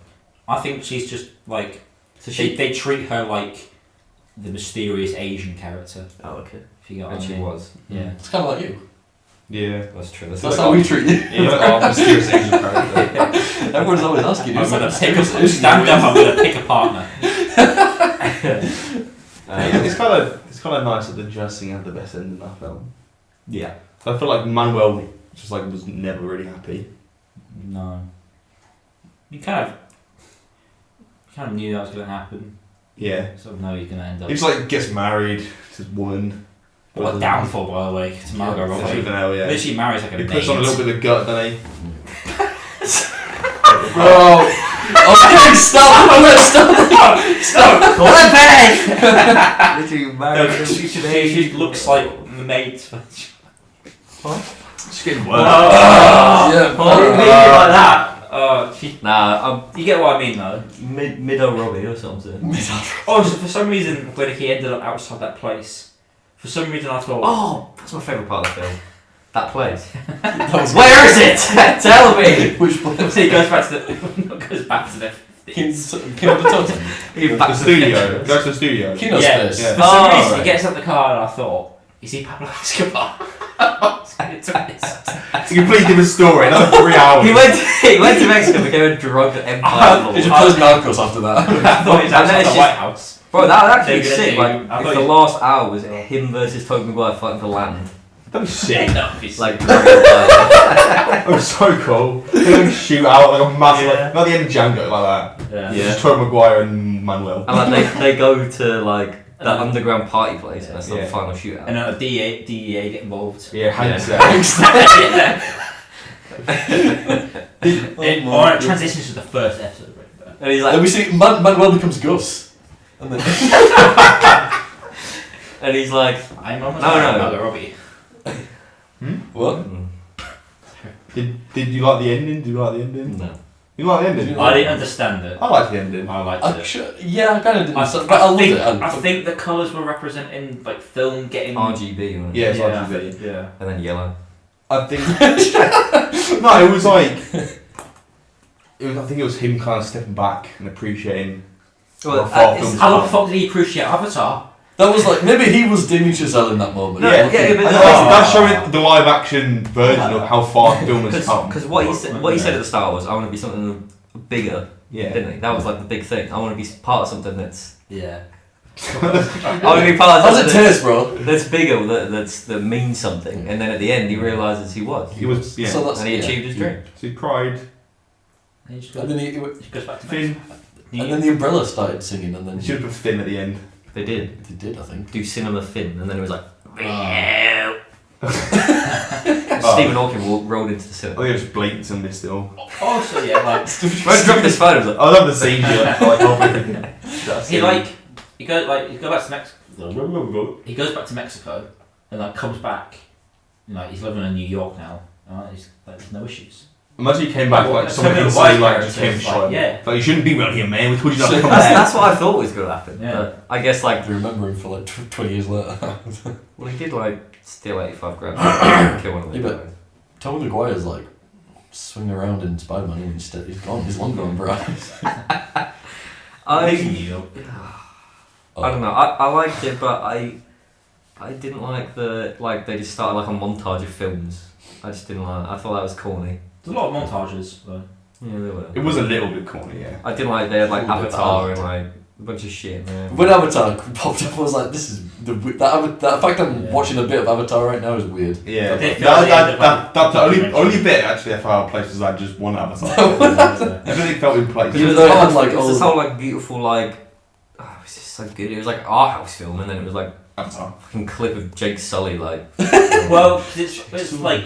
I think she's just like. So They treat her like the mysterious Asian character. Oh, okay. If you get what And I she mean. was. Yeah. It's kind of like you. Yeah. That's true. That's how we treat you. Yeah, mysterious Asian character. Everyone's always asking you. I'm gonna "Who's pick that a stand up. I'm gonna pick a partner. It's kind of nice that the dressing had the best end in that film. Yeah. I feel like Manuel just like was never really happy. No. You kind of knew that was gonna happen. Yeah. Sort of know he's gonna end up. He just like gets married to this woman. What a downfall, by the way, to Margot Yeah, Robbie. even hell, yeah. Literally marries like a He maid. puts on a little bit of gut, doesn't he? Bro. Okay, stop. I'm gonna stop. Stop. What a bag! Literally married. No, she looks like the maid. She's getting worse. Yeah. Oh, you mean it like that? She, Nah, you get what I mean though. Mido Robbie or something. Oh, so for some reason, when he ended up outside that place, for some reason I thought, Oh, that's my favourite part of the film. That place. That was Where is it? Tell me. Which place? he goes back to the. King's of the Totem. The studio. Goes to the studio. Kino's Yeah. place. Yeah. For some Oh, reason, right. he gets out the car and I thought, is he Pablo Escobar? It's a completely different story. Another 3 hours. He went to Mexico, became a drug empire. He just plays Narcos after that. I thought he was And then outside it's the just- White House. Bro, that would actually be They're gonna sick. do- Like, I if thought the you- last hour was him versus Tobey Maguire fighting for land. That'd be sick. No, he's Like, drug empire. That was so cool. They like shoot out like a massive, Yeah. like, not the end of Django like that. yeah. Yeah. Just Tobey Maguire and Manuel. And like they go to like that underground party place and that's the Yeah. final shootout. And then a DEA get involved. Yeah, Hank Yeah. said. Alright, transitions to the first episode. Right? And he's Then like, we see Manuel becomes Gus. And then and he's like, I'm almost No. Margot Robbie. what? mm, Did you like the ending? Did you like the ending? no. You like the ending? I didn't understand it. I liked the ending. I liked it. Actually, yeah, I kind of didn't. I, but I loved think, it. I think the colours were representing like film getting RGB, wasn't it? Yeah, it's yeah, RGB. yeah. And then yellow. I think. No, it was like. I think it was him kind of stepping back and appreciating. Well, far it's- films How are. the fuck did he appreciate Avatar? That was like maybe he was Damien Chazelle in that moment. No, Yeah, yeah, but that's showing the live action version of how far the film has come. Because what he said at the start was, I want to be something bigger, Yeah. didn't he? That was like the big thing. I want to be part of something that's. Yeah. I want to be part of How's something it taste, bro? that's bigger, that means something. And then at the end, he realizes he was. He was, yeah. So that's, And he yeah. achieved his dream. So he cried. And he just And goes, then he goes back to Finn. and then the umbrella started singing, and then He should have put Finn at the end. They did. They did, I think. Do Cinema Fin, and then it was like. Oh. Stephen Hawking rolled into the I cinema. think it was blatant and this still. Oh, so yeah, like When he dropped his phone, I was like, I love the scene here. Like, oh, he like he goes back to Mexico. He goes back to Mexico and like comes back. You know, he's living in New York now. He's like, there's no issues. Imagine he came back like Like, someone Tobey instantly Maguire like just came character, shot him. yeah. Like you shouldn't be around here, man. We told you not to come that's, back. that's what I thought was going to happen. Yeah. But I guess like, I remember him for like 20 years later. well, he did like steal 85 grand, kill one of the Yeah, but- guys. Tobey Maguire's like swinging around in Spider-Man and he's gone. He's long gone, bro. I New York. I don't know. I liked it, but I didn't like they just started like a montage of films. I just didn't like. I thought that was corny. There's a lot of montages though. Yeah, they were. It was a little bit corny, yeah. I didn't like they had like A little bit Avatar odd. and like a bunch of shit. Man. When Avatar popped up, I was like, "This is that fact I'm Yeah. watching a bit of Avatar right now is weird." Yeah, But they that's felt the the end of only bit actually I felt out of place was like just one Avatar. Everything felt in place. Even It was though it this had, whole- like, it was this all- whole like beautiful like. Oh, it was just so good. It was like an art house film, and then it was like Avatar. a fucking clip of Jake Sully like. Well, 'cause it's like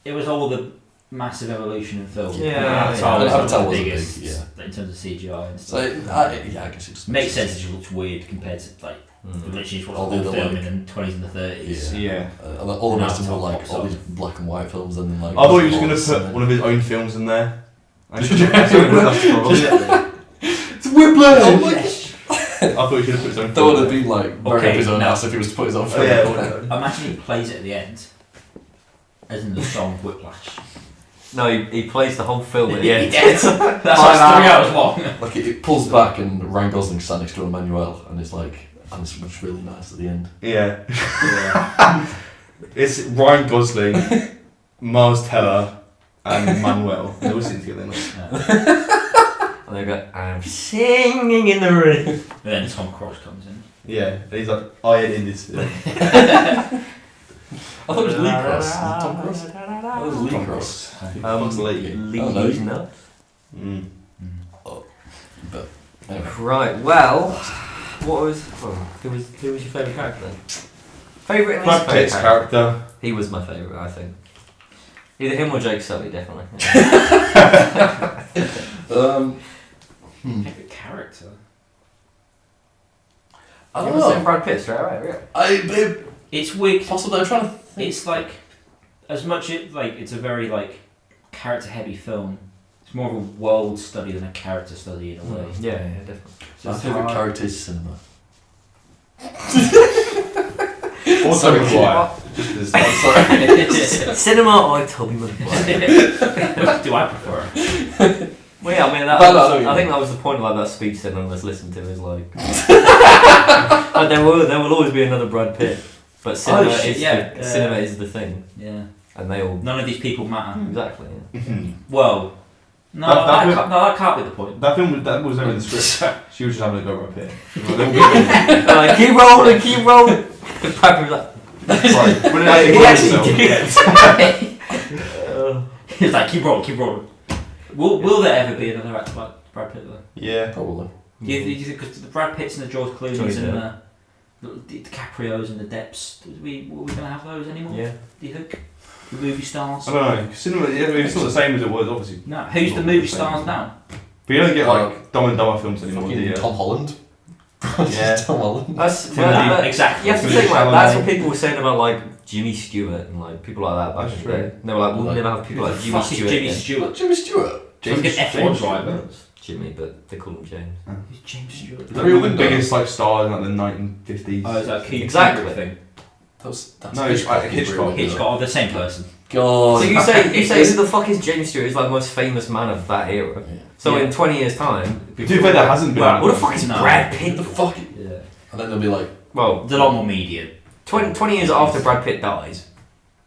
it was all the massive evolution in film. Yeah, And Avatar yeah. was Avatar the was a biggest big, in terms of CGI and So stuff. I guess it just Makes sense. It looks weird compared to like Literally just watched All the the whole other, film like- in the 20s and the 30s. Yeah. And all the rest of them were Now like it's all all these black and white films, and then like. I thought he was going to Wars, put one of his own films in there. Did you? It's Whiplash! Oh my gosh. I thought he should have put his own That film would have in been like very Okay, up his own no. ass if he was to put his own there. film. Yeah, in. whatever. Imagine he plays it at the end, as in the song Whiplash. No, he plays the whole film at the end. Yes. That's like 3 hours long. Like it pulls back and Ryan Gosling sat next to Emmanuel, and it's like, and it's really nice at the end. Yeah. Yeah. It's Ryan Gosling, Miles Teller, and Manuel. They all sing together. And they go, I'm singing in the rain. And then Tom Cruise comes in. Yeah, and he's like, I ain't in this film. I thought it was Lee Cross. Is it Tom Cross? That was Lee Tom Cross. Fuck's Lee. Lee's nuts. Mm. But anyway, Right, well, who was your favourite character then? Favourite and least Brad Pitt's favourite character. He was my favourite, I think. Either him or Jake Sully, definitely. Favourite character? I You don't were saying know. Brad Pitt straight away, really? It's weird. Possibly, I'm trying to think. It's like, as much it's a very like character heavy film. It's more of a world study than a character study in a way. Yeah, definitely. My it's favourite hard. character is cinema. Also Sorry. Maguire. Just as Cinema or Toby Maguire? Do I prefer it? Well, yeah, I mean, that No, was, no, I think that was the point of like, that speech that none of us listened to, is like... like there will always be another Brad Pitt, but cinema, shit, is, yeah. the, cinema is the thing, Yeah. and they all... None of these people matter. Exactly, yeah. Well, no, that can't be the point. that film that was never in the script. She was just having a go right here. They're like, keep rolling! The Brad Pitt was like... Right, but He it actually actually It's like keep rolling. Will there ever be another actor like Brad Pitt though? Yeah. Probably. Do you think because the Brad Pitts and the George Clooney's Johnny and the DiCaprios and the Depps, were we gonna have those anymore? Yeah. Do you think the movie stars? I don't know. Cinema, yeah, it's not the same as it was, obviously. No, who's the movie stars now? But you don't get like Dumb and Dumber films anymore, do Fucking you? Tom Holland. Yeah. Tom Holland. That's... Timothy, that- exactly. You have to Timothy think like that's Chalamet. what people were saying about like Jimmy Stewart and like people like that back That's in the day. They were like, we'll Like, never have people like Jimmy Fuck is Stewart. Jimmy again. Stewart. Jimmy Stewart. Fucking F1 driver. Jimmy, but they call him James. Who's James Stewart? Like, all the biggest like stars in like the 1950s. Oh, is that Keith Exactly. Cooper thing? That's No, it's like Hitchcock. Hitchcock. Hitchcock, oh, the same person. God. So you say who the fuck is James Stewart? He's like the most famous man of that era. Yeah. So Yeah. in 20 years' time, To be fair, that hasn't been. Well, what the fuck is No. Brad What Pitt? the fuck? Yeah. And then they'll be like, Well, It's a lot more media. 20 years after Brad Pitt dies,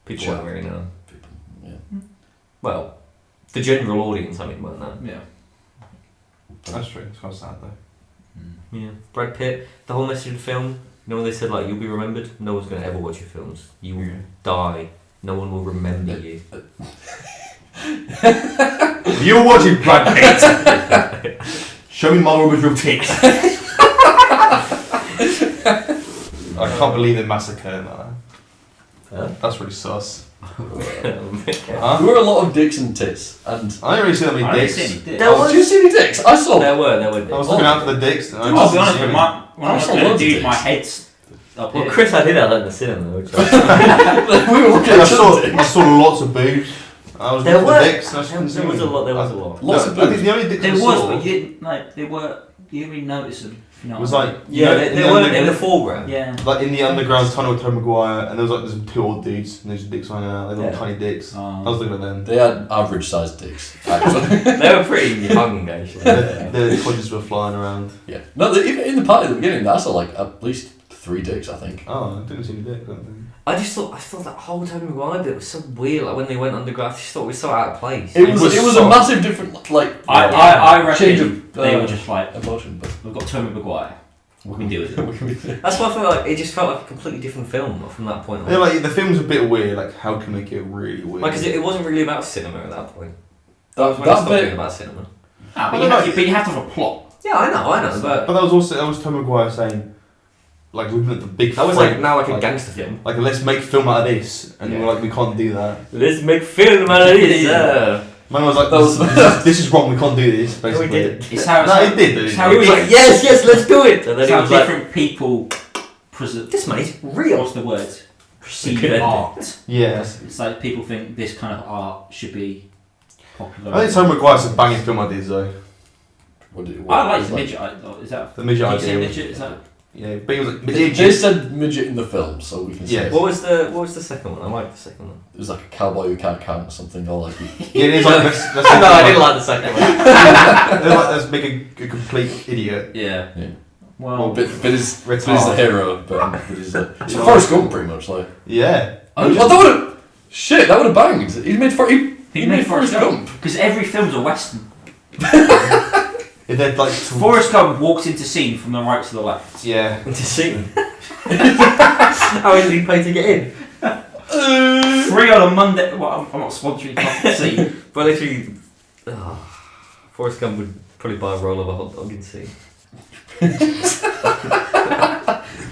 people Sure. won't really know. yeah. Well, the general audience, I mean, won't know. Yeah. That's true. It's kind of sad though. Yeah. Brad Pitt, the whole message of the film, you know when they said like, you'll be remembered? No one's going to ever watch your films. You will die. No one will remember you. You're watching Brad Pitt. Show me Margot with real tits. I can't believe they massacred that. Huh? That's really sus. There Huh? were a lot of dicks and tits, and I didn't really see that many I didn't dicks. see any dicks. There was- did you see any dicks? I saw. There were I was looking out for the dicks. And I I'll just be honest didn't with see you, when I I was saw looking at loads the of dude, my dicks. head's up Well, here. Chris, I did that in the cinema. Which we were looking I at saw, dicks. I saw lots of boobs. I was There looking for were. dicks. And I just couldn't see There was a them. lot. There was a lot. Lots No, of I think boobs. the only dicks There I was, saw but you didn't like. They were. You didn't really notice them. You know was what I like Yeah, in they the weren't in the underground- foreground. mean? Yeah. like in the underground tunnel with Tom Maguire, and there was like there's two old dudes, and there's dicks hanging out. They look Yeah. tiny dicks. I Um, was looking at them. They had average sized dicks, actually. They were pretty young, actually. The podges were flying around. Yeah. No, even in the party at the beginning, I saw like at least 3 dicks, I think. Oh, I didn't see any dicks. I don't think. I thought that whole Tobey Maguire bit was so weird. Like when they went underground, I just thought it was so out of place. It was so- a massive different, like, I reckon change of they were just like, emotion, but we've got Tobey Maguire. We can deal with it. That's why I felt like it just felt like a completely different film from that point on. Yeah, like the film's a bit weird. Like, how can we make it really weird? Like, 'cause it wasn't really about cinema at that point. that, When it that stopped being bit. about cinema. Ah, I but, don't know. but you have to have a plot. Yeah, I know, but But that was Tom Maguire saying, like, looking at the big. that was frame, like now like a gangster film. Like, let's make film out of this, and Yeah. we're like, we can't do that. Let's make film out of this. Man was like, That was- this is wrong. We can't do this. Basically. No, we didn't. It's how No, he did. It's Didn't how he? He was like, yes, let's do it. And then It's he how was like, different people This money's real. What's the word? Perceived Good. art. Yeah. It's like people think this kind of art should be popular. I think Tom Maguire's some banging film ideas though. I like the midget. Is that The midget did you say idea. midget? Is that? Yeah, but he was like, They said midget in the film, so we can say. Yeah. What was the second one? I liked the second one. It was like a cowboy who can't count or something, or like. Yeah, it is like let's No, I didn't like the second one. let's make a complete idiot. Yeah. Well, but he's the Retard. hero, but he's it's Forrest Gump pretty much, like. Yeah. Oh, that would have. Shit, that would have banged. He made Forrest Gump. Because every film's a western. If they're like Forrest Gump walks into scene from the right to the left. yeah. To see. How easy he paid to get in? Free on a Monday. Well, I'm not sponsoring to see. But literally, Forrest Gump would probably buy a roll of a hot dog and see.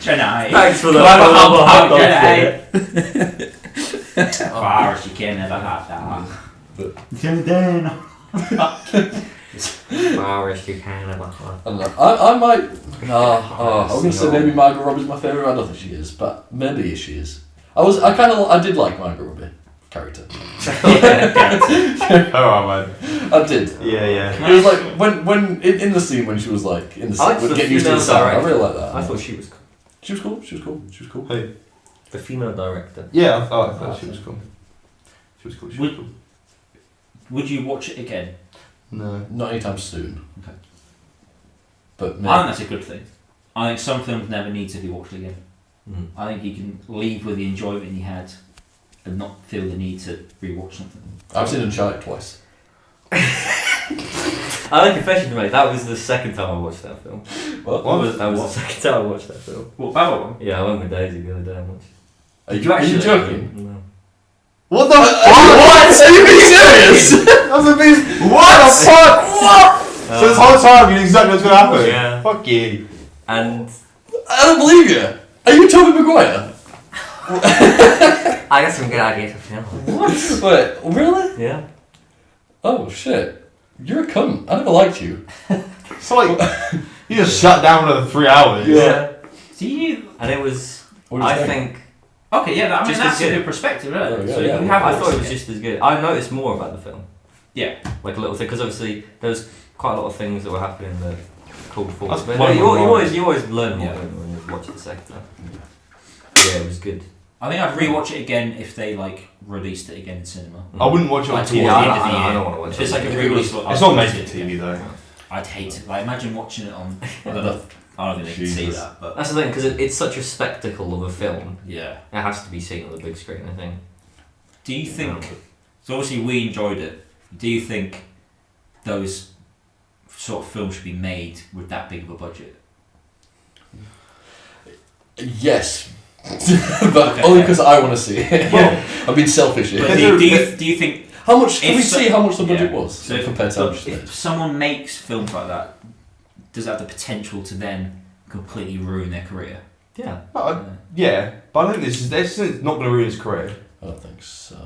Jedi. Thanks for the Grab a roll of a hot hot dog. Jedi. Forrest, you can have a hot dog. Forrest, you can have a hot dog. I don't know. I might. I was gonna say maybe Margot Robbie's my favourite. I don't think she is, but maybe she is. I did like Margot Robbie character. Alright, man. I did. Yeah. It was like when in the scene when she was like in the I liked scene, the getting used to the female sound. I director. really like that. I thought she was cool. She was cool. She was cool. She was cool. Hey. The female director. Yeah, I thought she was cool. She was cool. She was cool. Would you watch it again? No. Not anytime soon. Okay. But I think maybe. that's a good thing. I think some films never need to be watched again. Mm. I think you can leave with the enjoyment you had and not feel the need to rewatch something. I've seen Uncharted twice. I like confession to make. That was the second time I watched that film. What? That was the second time I watched that film. What, Babylon? Yeah, I went with Daisy the other day and watched. Are you actually- joking? No. What the fuck? What? Are you being serious? That's amazing. What the fuck? What? So this whole time you knew exactly what's gonna happen? Yeah. Fuck you. And I don't believe you. Are you Tobey Maguire? I got some good ideas for film. What? Wait, really? Yeah. Oh shit. You're a cunt. I never liked you. So like, you just shut down for 3 hours. Yeah. Do you? And it was. What do you I think? think. Okay, yeah, I mean, Just that's as a good. good perspective, isn't it? Oh, yeah, So yeah. you have I watched thought it was it. just as good. I noticed more about the film. Yeah. Like a little thing, because obviously there was quite a lot of things that were happening that called forward. That's But one of you the always learn more Yeah. don't you, when you watch it the second time. Yeah, it was good. I think I'd rewatch it again if they like released it again in cinema. I wouldn't watch it on Like, TV. towards the end of the I year. don't want to watch If it's it. like a re-release, It's not made for TV though. I'd hate it. Like, imagine watching it on. I don't know. I don't think they can see Jesus. that, but That's the thing, because it's such a spectacle of a film. yeah. It has to be seen on the big screen, I think. Do you think? So obviously we enjoyed it. Do you think those sort of films should be made with that big of a budget? Yes. But Okay. only because I want to see it. I'm being selfish here. But do you think How much? Can If we so- see how much the budget yeah. was So compared to how much if someone makes films like that, does that have the potential to then completely ruin their career? Yeah. Yeah, but I think this is not going to ruin his career. I don't think so.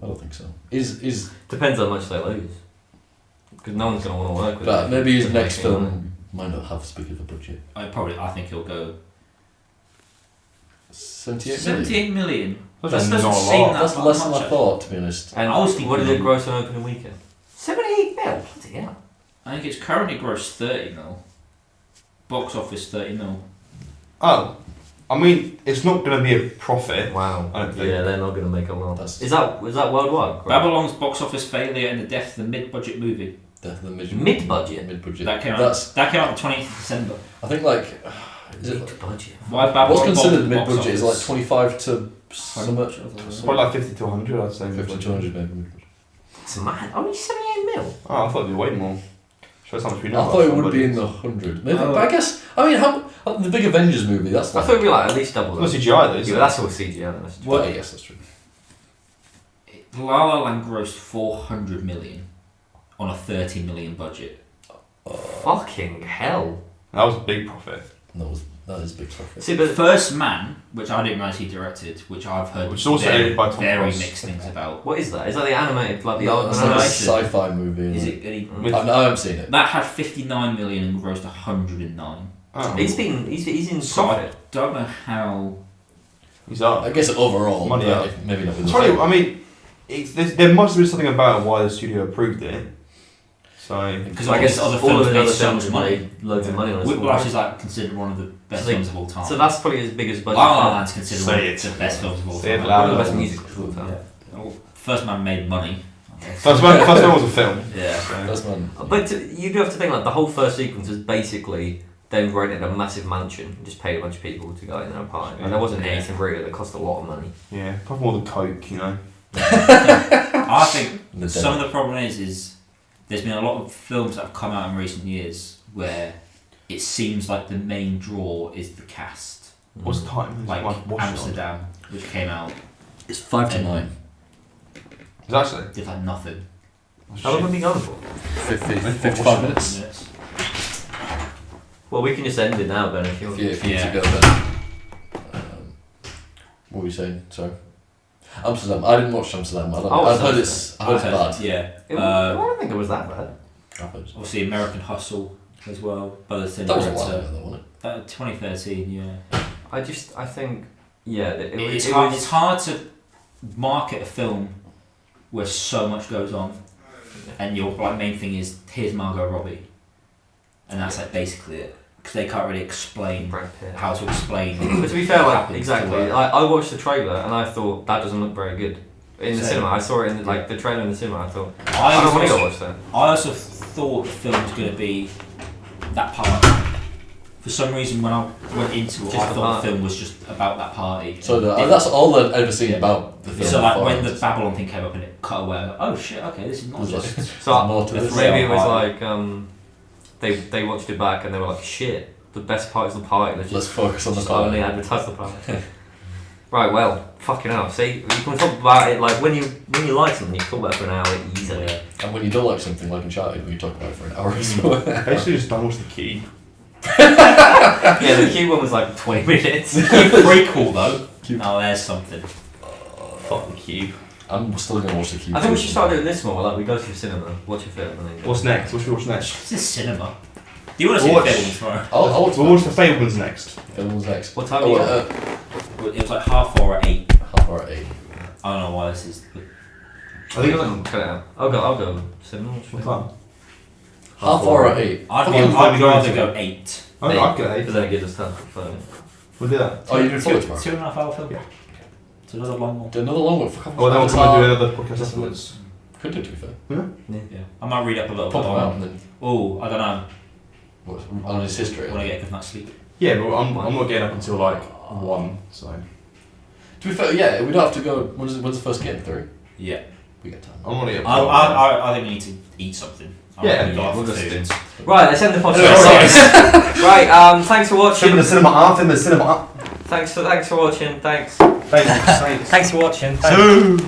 I don't think so. Is Depends how much they lose. Because no one's going to want to work with but him. maybe his Just next making money. film might not have as big of a budget. I think it'll go 78 million. 78 million. That's That doesn't not a seem lot. that That's less than much, I thought, to be honest. And I was thinking- what did it gross on opening weekend? 78 mil. Bloody hell. I think it's currently grossed 30 mil. Box office 30 mil. Oh, I mean, it's not going to be a profit. Wow. I don't think. Yeah, they're not going to make a lot. That's- Is that worldwide? Right? Babylon's box office failure and the death of the mid-budget movie. The Mid-budget? Mid-budget. That came out. That's. That came out the 20th of December. I think like. Is it, Mid-budget. Why Babylon? what's considered box mid-budget is like office? 25 to some It's probably like 50 to 100, I'd say. 50 to 100 maybe. mid-budget. It's mad. Only 78 mil. Oh, I thought it'd be way more. Shows how much we know. I about thought it film would be in budgets. the 100. Maybe, Oh. but I guess. I mean, how the big Avengers movie? That's I like. thought it'd be like at least double It's that. not CGI though, Yeah, is but it? that's all CGI. That's just- Well, yes, that's true. La La Land grossed 400 million on a 30 million budget. Fucking hell. That was a big profit. That is big profit. See, but First Man, which I didn't realise he directed, which I've heard Which is also edited by Tom very Cruise. mixed things about. what is that? Is that the animated, like the old It's like a animation? sci-fi movie. Is isn't it? I haven't seen it. That had 59 million and grossed 109. Oh. He's in So profit. I don't know how. He's up. I guess overall, Money yeah, up. maybe not with It's the funny, same. I mean, there must have been something about why the studio approved it. So Because I guess other all films of the made other so films much money. made loads of money on it. Whiplash is like considered one of the best So they- films of all time. So that's probably his biggest budget. La La film. Land's considered Say one it. of the best films of all Say it time. loud. One of the best musicals of all time. Yeah. Well, First Man made money. I guess. first one was a film. Yeah. That's one. But you do have to think like the whole first sequence is basically them rented a massive mansion and just paid a bunch of people to go in there and party. And there wasn't anything really that cost a lot of money. Yeah, probably more than coke, you know. I think The some of the problem is there's been a lot of films that have come out in recent years where it seems like the main draw is the cast. What's the time? Like Watch it on. Amsterdam, which came out, It's 5 to 9. Is it actually? did like nothing. How long have we gone for? 55 minutes. Well, we can just end it now, Ben, if you If want. you need Yeah. to go then. What were you saying? Sorry. Amsterdam. I didn't watch Amsterdam. I've heard it's bad. Yeah. I don't think it was that bad. I've heard. Obviously, American Hustle as well. By the same That was a while director. ago, though, wasn't it? 2013. Yeah. I think, yeah, It's hard. It's hard to market a film where so much goes on, and your like main thing is here's Margot Robbie, and that's like basically it. Because they can't really explain Brad Pitt. how to explain. But to be fair, what like happens exactly, to her. I watched the trailer and I thought that doesn't look very good. In the Same. cinema, I saw it in like the trailer in the cinema. I thought I I don't want to also, go watch that. I also thought the film was going to be that party. For some reason, when I went into it, Just I the thought party. the film was just about that party. So Different- that's all I've ever seen Yeah. about the film. So like before. when the Babylon thing came up and it cut away, I was like, oh shit, okay, this is not There's just. like- So there's more to the this. three- maybe it was party. like they watched it back and they were like, shit, the best part is the party. Let's Let's just, focus on the just only party. advertise the party. Right, well, fucking hell. See, you can talk about it like when you like something, you can talk about it for an hour easily. Yeah. And when you don't like something like Uncharted, we talk about it for an hour or so. Basically, just don't watch the key. Yeah, the Q one was like 20 minutes. Prequel though. Now there's something. Fuck the cube. I'm still gonna watch the Cube. I think we should start doing this more. Like we go to the cinema, watch a film, and then go. What's next? What should we watch next? This is cinema. Do you want to see Watch. the film tomorrow? I'll watch We'll watch the Fablemans next. Films next. What time Oh, do you well, go? It was like 8:30. half hour at 8. I don't know why this is. I think cut it out. I'll go cinema. watch What film. time? Half hour at 8. I'd Fucking rather going to- go 8. I'd get Because then it gives us time for phone. We'll do that. Oh, you're doing full tomorrow? 2.5 hour film. Yeah. It's another long one. Do another long one. Fuck, Oh, then we'll come and do another podcast afterwards. Could do, to be fair. Yeah. I might read up a little Pop bit them out on. and then Oh, I don't know. what, on his history. When I get a good night's sleep. Yeah, but I'm not getting up until like 1, so. To be fair, yeah, we don't have to go. When's the first game? 3? Yeah. We get time. I'm not getting I think we need to eat something. Yeah, we'll we'll go just food. Right, let's end the podcast. Anyway, Right, thanks for watching. Film in the cinema, film in the cinema. Thanks for watching. Thanks. Thanks. Thanks for watching. Thanks.